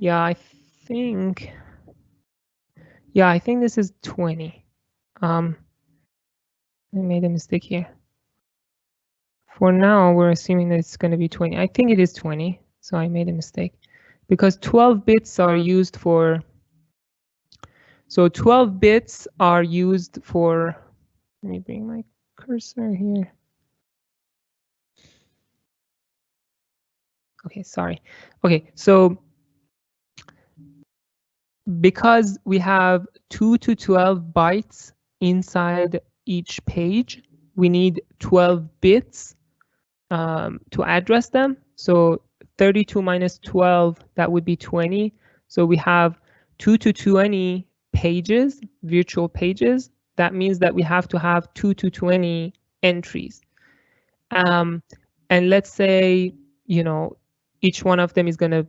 Yeah, I think this is 20. I made a mistake here. For now, we're assuming that it's going to be 20. I think it is 20, so I made a mistake. Because 12 bits are used for... So 12 bits are used for... Let me bring my cursor here. Okay, sorry. Okay, so because we have 2 to 12 bytes inside each page, we need 12 bits to address them. So 32 minus 12, that would be 20. So we have 2 to 20 pages, virtual pages. That means that we have to have 2 to 20 entries. And let's say, you know, each one of them is going to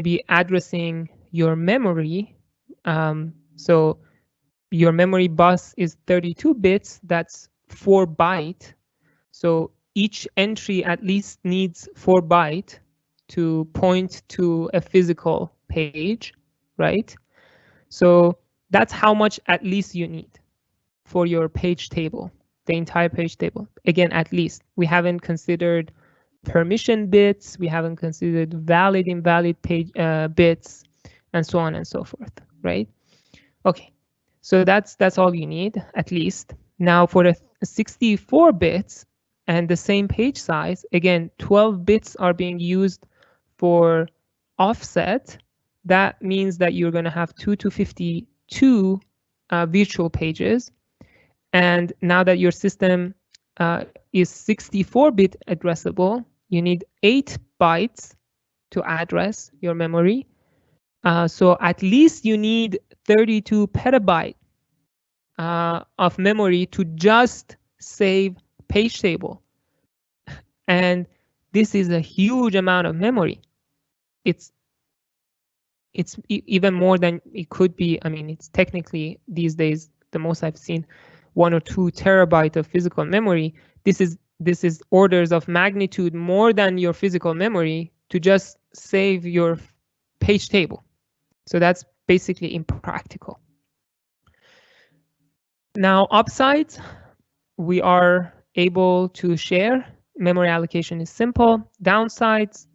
be addressing your memory. So your memory bus is 32 bits, that's 4 byte. So each entry at least needs 4 byte to point to a physical page, right? So that's how much at least you need for your page table, the entire page table. Again, at least. We haven't considered permission bits, we haven't considered valid, invalid page bits, and so on and so forth, right? Okay, so that's all you need, at least. Now for the 64 bits and the same page size, again, 12 bits are being used for offset. That means that you're going to have 2 to 52 virtual pages. And now that your system is 64-bit addressable, you need 8 bytes to address your memory. So at least you need 32 petabyte of memory to just save page table. And this is a huge amount of memory. It's even more than it could be. I mean, it's technically these days the most I've seen 1 or 2 terabyte of physical memory. This is orders of magnitude more than your physical memory to just save your page table. So that's basically impractical. Now, upsides, we are able to share. Memory allocation is simple. Downsides,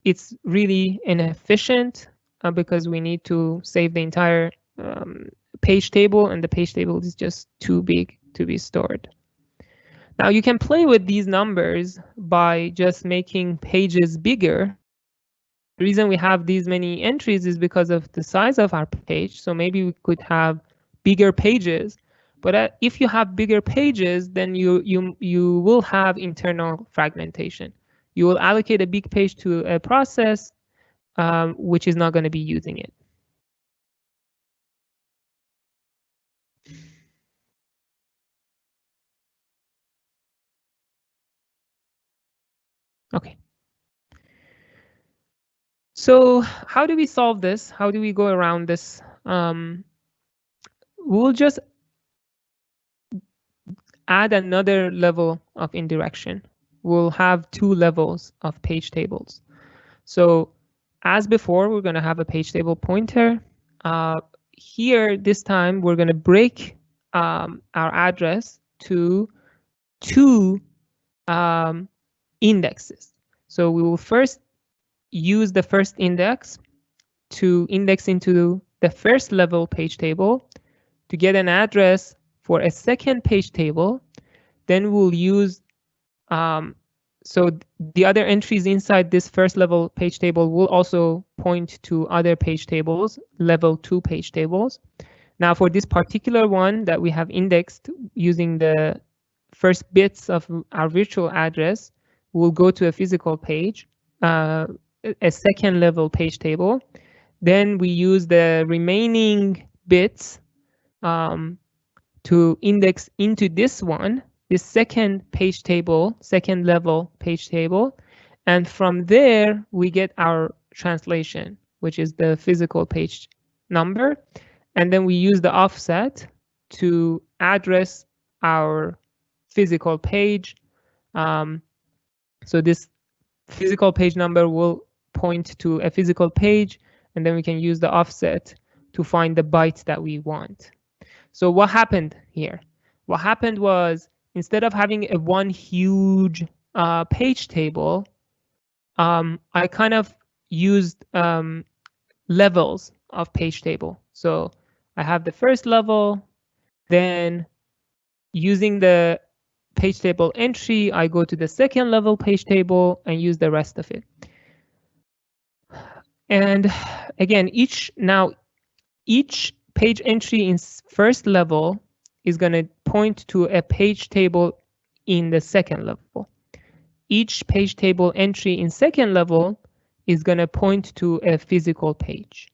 it's really inefficient because we need to save the entire page table, and the page table is just too big to be stored. Now you can play with these numbers by just making pages bigger. The reason we have these many entries is because of the size of our page. So maybe we could have bigger pages. But if you have bigger pages, then you will have internal fragmentation. You will allocate a big page to a process which is not going to be using it. Okay. So how do we solve this? How do we go around this? We'll just add another level of indirection. We'll have 2 levels of page tables. So as before, we're going to have a page table pointer. Here, this time, we're going to break our address to 2 indexes. So we will first use the first index to index into the first level page table to get an address for a second page table. Then we'll use, so the other entries inside this first level page table will also point to other page tables, level 2 page tables. Now for this particular one that we have indexed using the first bits of our virtual address, we'll go to a physical page, a second level page table. Then we use the remaining bits to index into this one, this second page table, second level page table. And from there, we get our translation, which is the physical page number. And then we use the offset to address our physical page. So this physical page number will point to a physical page, and then we can use the offset to find the byte that we want. So what happened here? What happened was, instead of having a one huge page table, I kind of used levels of page table. So I have the first level, then using the page table entry, I go to the second level page table and use the rest of it. And again, each page entry in first level is going to point to a page table in the second level. Each page table entry in second level is going to point to a physical page.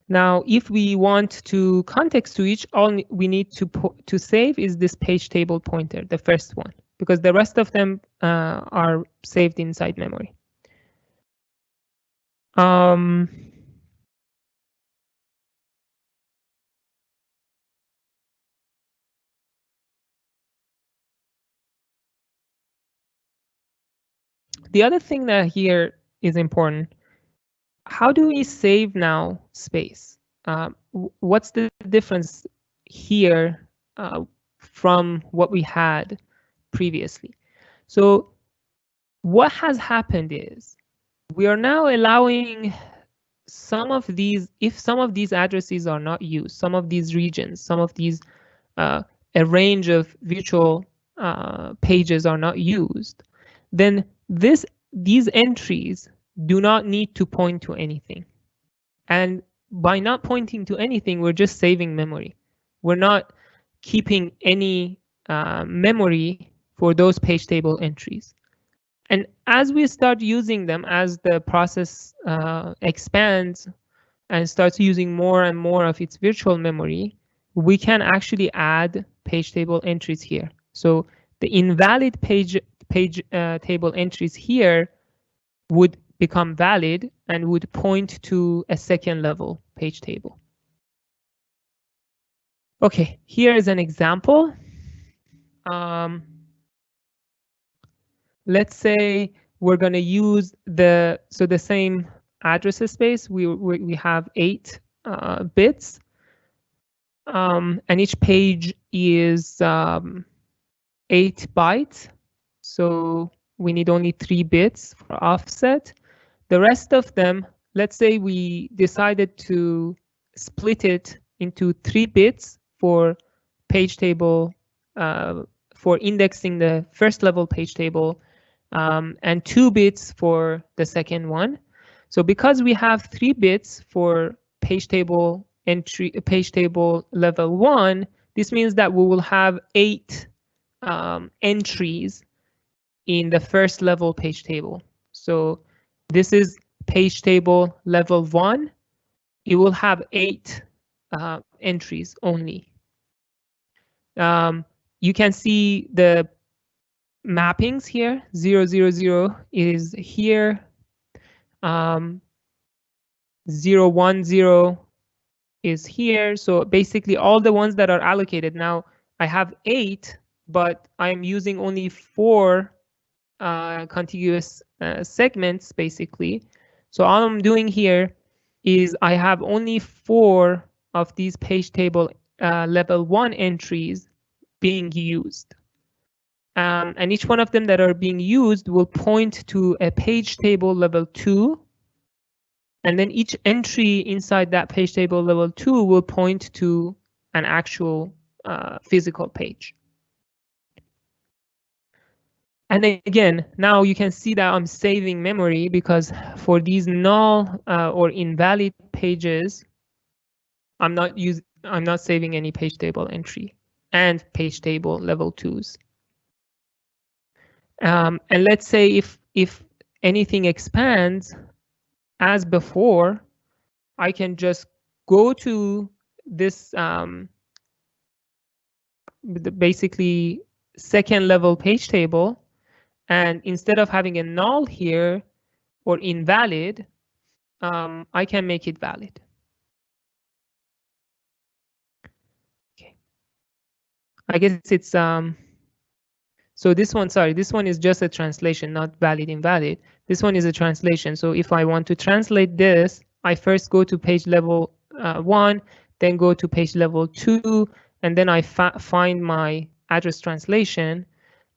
Now, if we want to context switch, all we need to save is this page table pointer, the first one, because the rest of them are saved inside memory. The other thing that here is important, how do we save now space? What's the difference here from what we had previously? So what has happened is we are now allowing some of these, if some of these addresses are not used, some of these regions, some of these, a range of virtual pages are not used, then these entries do not need to point to anything. And by not pointing to anything, we're just saving memory. We're not keeping any memory for those page table entries. And as we start using them, as the process expands and starts using more and more of its virtual memory, we can actually add page table entries here. So the invalid page table entries here would become valid and would point to a second level page table. Okay, here is an example. Let's say we're going to use the same address space. We have 8 bits, and each page is 8 bytes. So we need only 3 bits for offset. The rest of them, let's say we decided to split it into 3 bits for page table, for indexing the first level page table, and 2 bits for the second one. So because we have 3 bits for page table entry, page table level 1, this means that we will have 8 entries in the first level page table. So this is page table level 1. It will have 8 entries only. You can see the mappings here. 0, 0, 0 is here. 0, 1, 0 is here. So basically all the ones that are allocated. Now I have 8, but I'm using only 4 contiguous segments basically. So all I'm doing here is I have only 4 of these page table level 1 entries being used. And each one of them that are being used will point to a page table level 2. And then each entry inside that page table level 2 will point to an actual physical page. And then now you can see that I'm saving memory, because for these null or invalid pages, I'm not saving any page table entry and page table level 2s. And let's say if anything expands as before, I can just go to this basically second level page table, and instead of having a null here or invalid, I can make it valid. Okay. I guess it's So this one, sorry, this one is just a translation, not valid, invalid. This one is a translation. So if I want to translate this, I first go to page level 1, then go to page level 2, and then I find my address translation.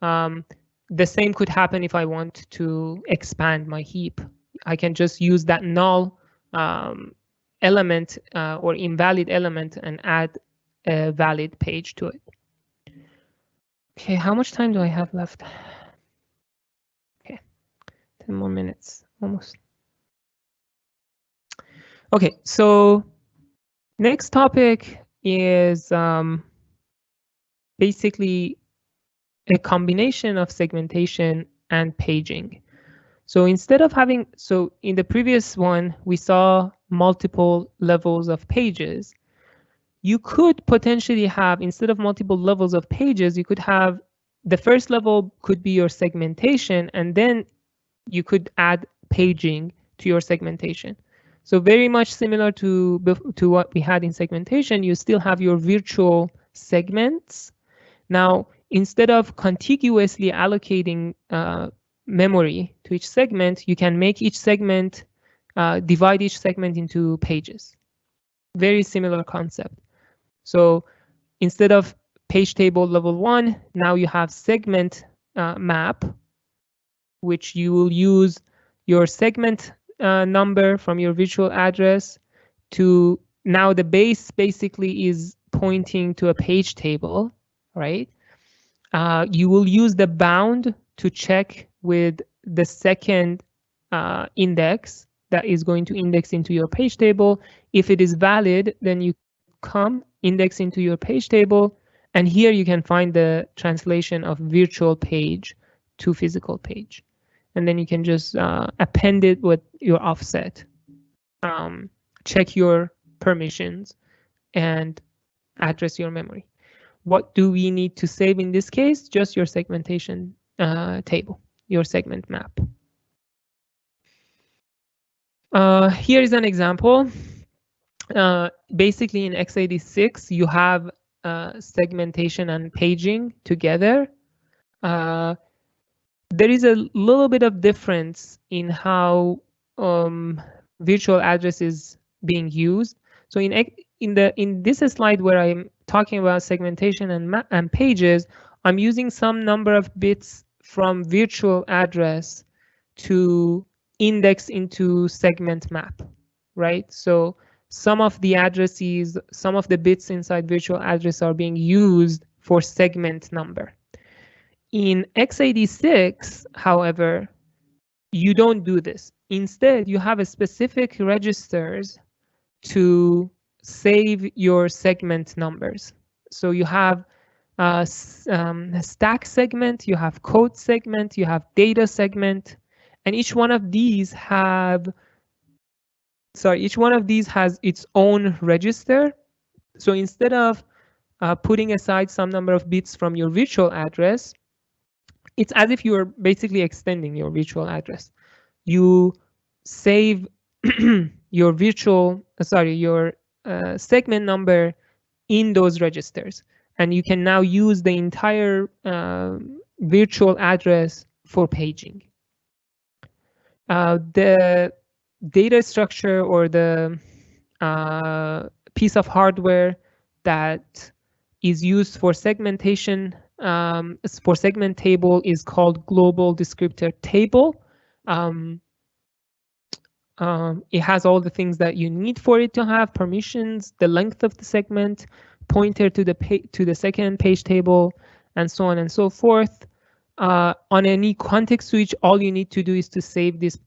The same could happen if I want to expand my heap. I can just use that null element or invalid element and add a valid page to it. Okay, how much time do I have left? Okay, 10 more minutes, almost. Okay, so next topic is basically a combination of segmentation and paging. So instead of having, so in the previous one, we saw multiple levels of pages. You could potentially have, instead of multiple levels of pages, you could have the first level could be your segmentation, and then you could add paging to your segmentation. So very much similar to what we had in segmentation, you still have your virtual segments. Now, instead of contiguously allocating memory to each segment, you can make each segment, divide each segment into pages. Very similar concept. So instead of page table level 1, now you have segment map, which you will use your segment number from your virtual address to, now the base basically is pointing to a page table, right? You will use the bound to check with the second index that is going to index into your page table. If it is valid, then you come index into your page table, and here you can find the translation of virtual page to physical page. And then you can just append it with your offset, check your permissions, and address your memory. What do we need to save in this case? Just your segmentation table, your segment map. Here is an example. Basically in x86, you have segmentation and paging together. There is a little bit of difference in how virtual address is being used. So in this slide where I'm talking about segmentation and pages, I'm using some number of bits from virtual address to index into segment map, right? So some of the addresses, some of the bits inside virtual address are being used for segment number. In x86, however, you don't do this. Instead, you have a specific registers to save your segment numbers. So you have a stack segment, you have code segment, you have data segment, and each one of these has its own register. So instead of putting aside some number of bits from your virtual address, it's as if you're basically extending your virtual address. You save your segment number in those registers, and you can now use the entire virtual address for paging. The data structure or the piece of hardware that is used for segmentation for segment table is called global descriptor table. It has all the things that you need for it to have: permissions, the length of the segment, pointer to the second page table, and so on and so forth. On any context switch, all you need to do is to save this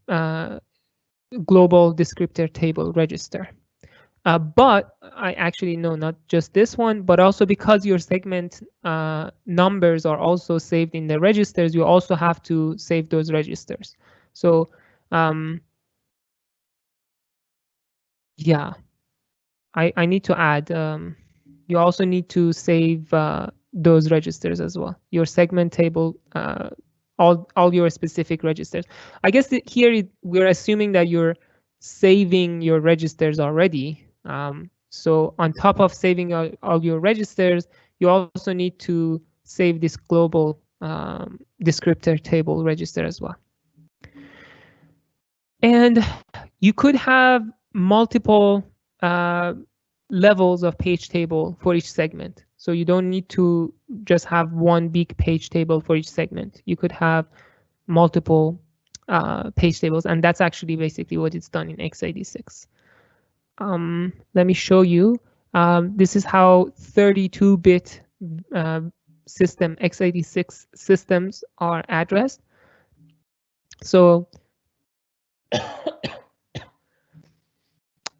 global descriptor table register. But I actually know not just this one, but also because your segment numbers are also saved in the registers, you also have to save those registers. So yeah, I need to add, you also need to save those registers as well, your segment table, all your specific registers. I guess here we're assuming that you're saving your registers already. So on top of saving all your registers, you also need to save this global descriptor table register as well. And you could have multiple levels of page table for each segment. So you don't need to just have one big page table for each segment. You could have multiple page tables, and that's actually basically what it's done in x86. Let me show you. This is how 32-bit system x86 systems are addressed. So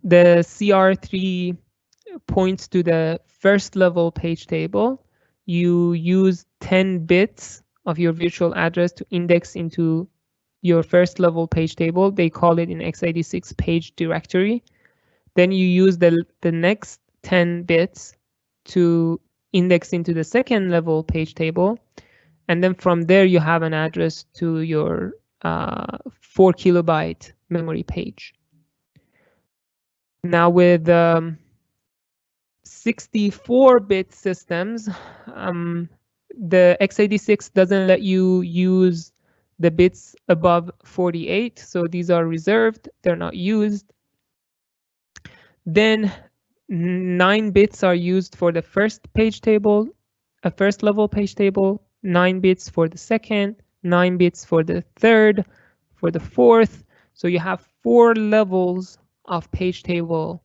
the CR3 points to the first level page table. You use 10 bits of your virtual address to index into your first level page table. They call it in x86 page directory. Then you use the next 10 bits to index into the second level page table. And then from there, you have an address to your 4 kilobyte memory page. Now with 64-bit systems, the x86 doesn't let you use the bits above 48, so these are reserved, they're not used. Then 9 bits are used for the first page table, a first level page table, 9 bits for the second, 9 bits for the third, for the fourth. So you have 4 levels of page table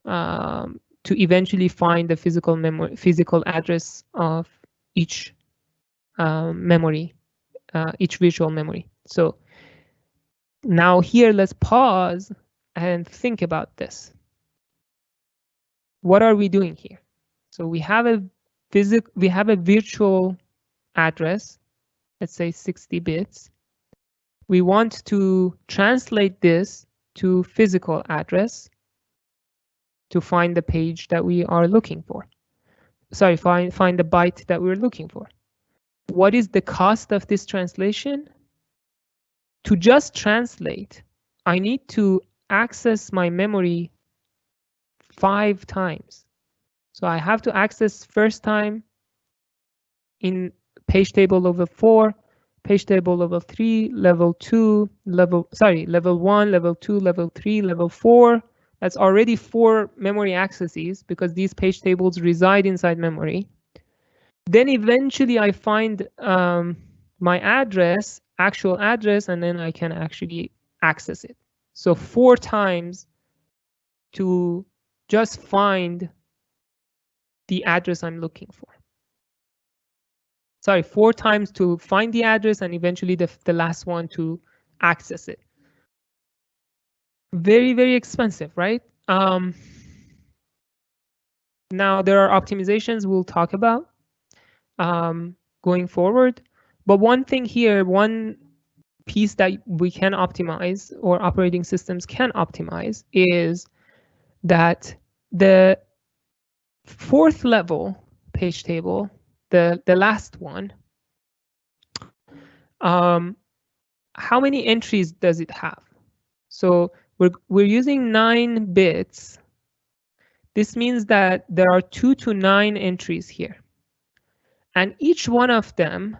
to eventually find the physical address of each memory, each virtual memory. So now here, let's pause and think about this. What are we doing here? So we have a virtual address, let's say 60 bits. We want to translate this to physical address to find the page that we are looking for. Sorry, find the byte that we're looking for. What is the cost of this translation? To just translate, I need to access my memory 5 times. So I have to access first time in page table level 4, page table level 3, level 2, level 1, level 2, level 3, level 4. That's already 4 memory accesses because these page tables reside inside memory. Then eventually I find my address, actual address, and then I can actually access it. So 4 times to just find the address I'm looking for. Sorry, 4 times to find the address and eventually the last one to access it. Very, very expensive, right? Now there are optimizations we'll talk about going forward. But one thing here, one piece that we can optimize or operating systems can optimize is that the 4th level page table, the last one, how many entries does it have? So we're using 9 bits. This means that there are 2 to 9 entries here. And each one of them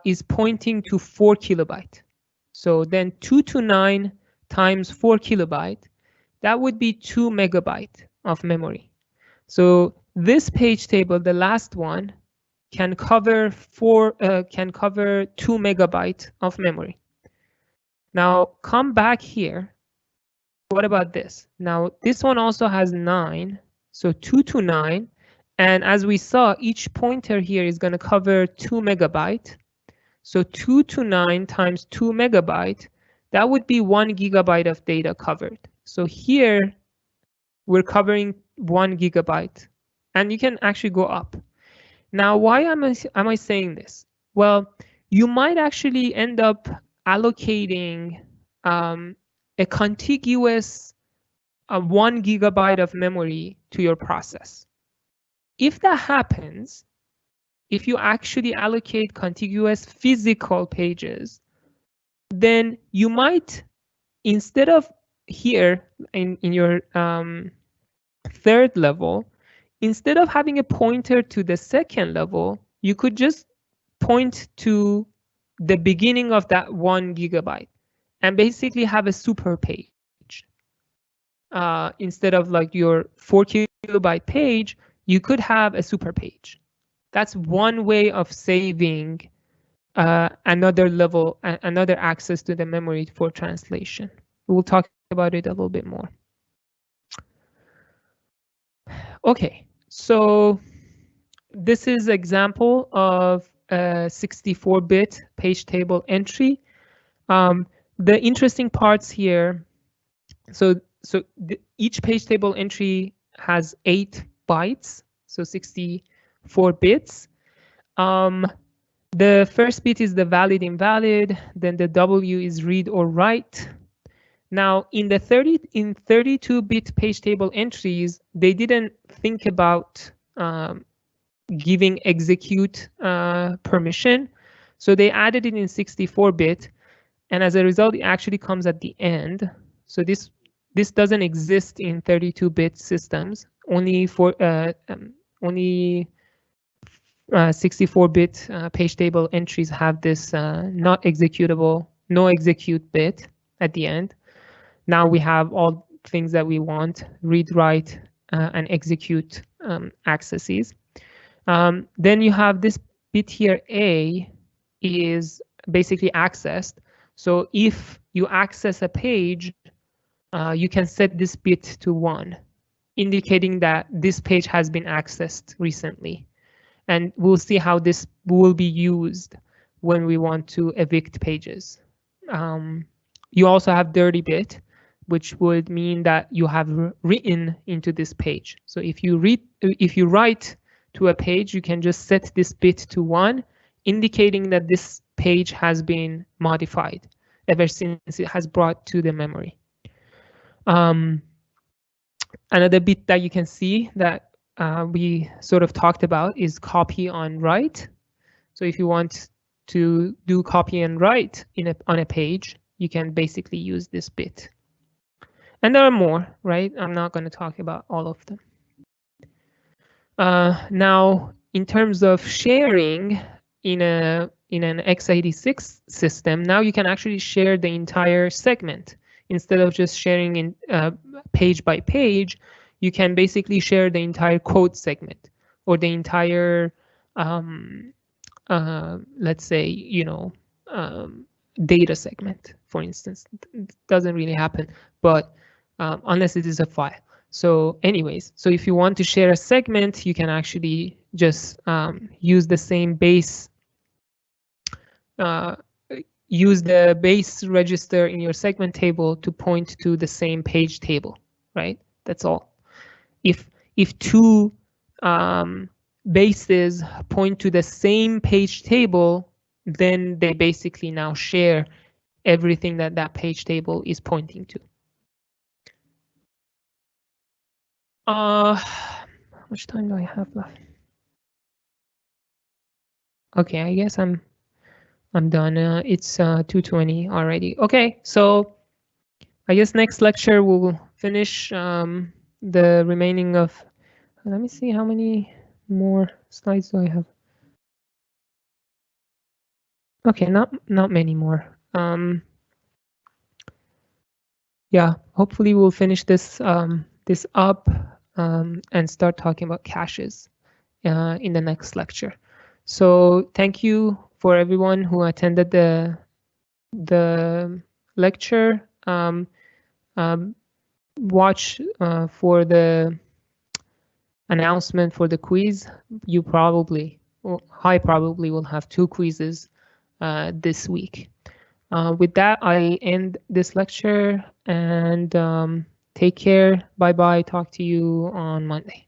is pointing to 4 kilobyte. So then 2 to 9 times 4 kilobyte, that would be 2 megabyte of memory. So this page table, the last one, can cover 2 megabyte of memory. Now come back here. What about this? Now this one also has 9, so 2 to 9. And as we saw, each pointer here is going to cover 2 megabyte. So 2 to 9 times 2 megabyte, that would be 1 gigabyte of data covered. So here we're covering 1 gigabyte, and you can actually go up. Now, why am I saying this? Well, you might actually end up allocating a contiguous 1 gigabyte of memory to your process. If that happens, if you actually allocate contiguous physical pages, then you might, instead of here in your 3rd level, instead of having a pointer to the 2nd level, you could just point to the beginning of that 1 GB and basically have a super page. Instead of like your 4 KB page, you could have a super page. That's one way of saving another level, another access to the memory for translation. We'll talk about it a little bit more. Okay, so this is example of a 64-bit page table entry. The interesting parts here, each page table entry has 8 bytes, so 64 bits. The first bit is the valid invalid, then the W is read or write. Now in the 32-bit page table entries, they didn't think about giving execute permission, so they added it in 64-bit, and as a result, it actually comes at the end. So this doesn't exist in 32-bit systems. Only for 64-bit page table entries have this not executable, no execute bit at the end. Now we have all things that we want: read, write, and execute accesses. Then you have this bit here, A, is basically accessed. So if you access a page, you can set this bit to 1, indicating that this page has been accessed recently. And we'll see how this will be used when we want to evict pages. You also have dirty bit, which would mean that you have written into this page. So if you write to a page, you can just set this bit to 1, indicating that this page has been modified ever since it has brought to the memory. Another bit that you can see that we sort of talked about is copy on write. So if you want to do copy and write on a page, you can basically use this bit. And there are more, right? I'm not going to talk about all of them. Now, in terms of sharing in an x86 system, now you can actually share the entire segment. Instead of just sharing in page by page, you can basically share the entire code segment or the entire, let's say, data segment, for instance. It doesn't really happen, but unless it is a file. So anyways, so if you want to share a segment, you can actually just use the same base, use the base register in your segment table to point to the same page table, right? That's all. If two bases point to the same page table, then they basically now share everything that that page table is pointing to. How much time do I have left? Okay, I guess I'm done. It's 2:20 already. Okay, so I guess next lecture we'll finish the remaining of. Let me see how many more slides do I have. Okay, not many more. Yeah, hopefully we'll finish this this up and start talking about caches in the next lecture. So thank you for everyone who attended the lecture. Watch for the announcement for the quiz. You probably, or high probably, will have 2 quizzes this week. With that, I end this lecture and take care. Bye bye. Talk to you on Monday.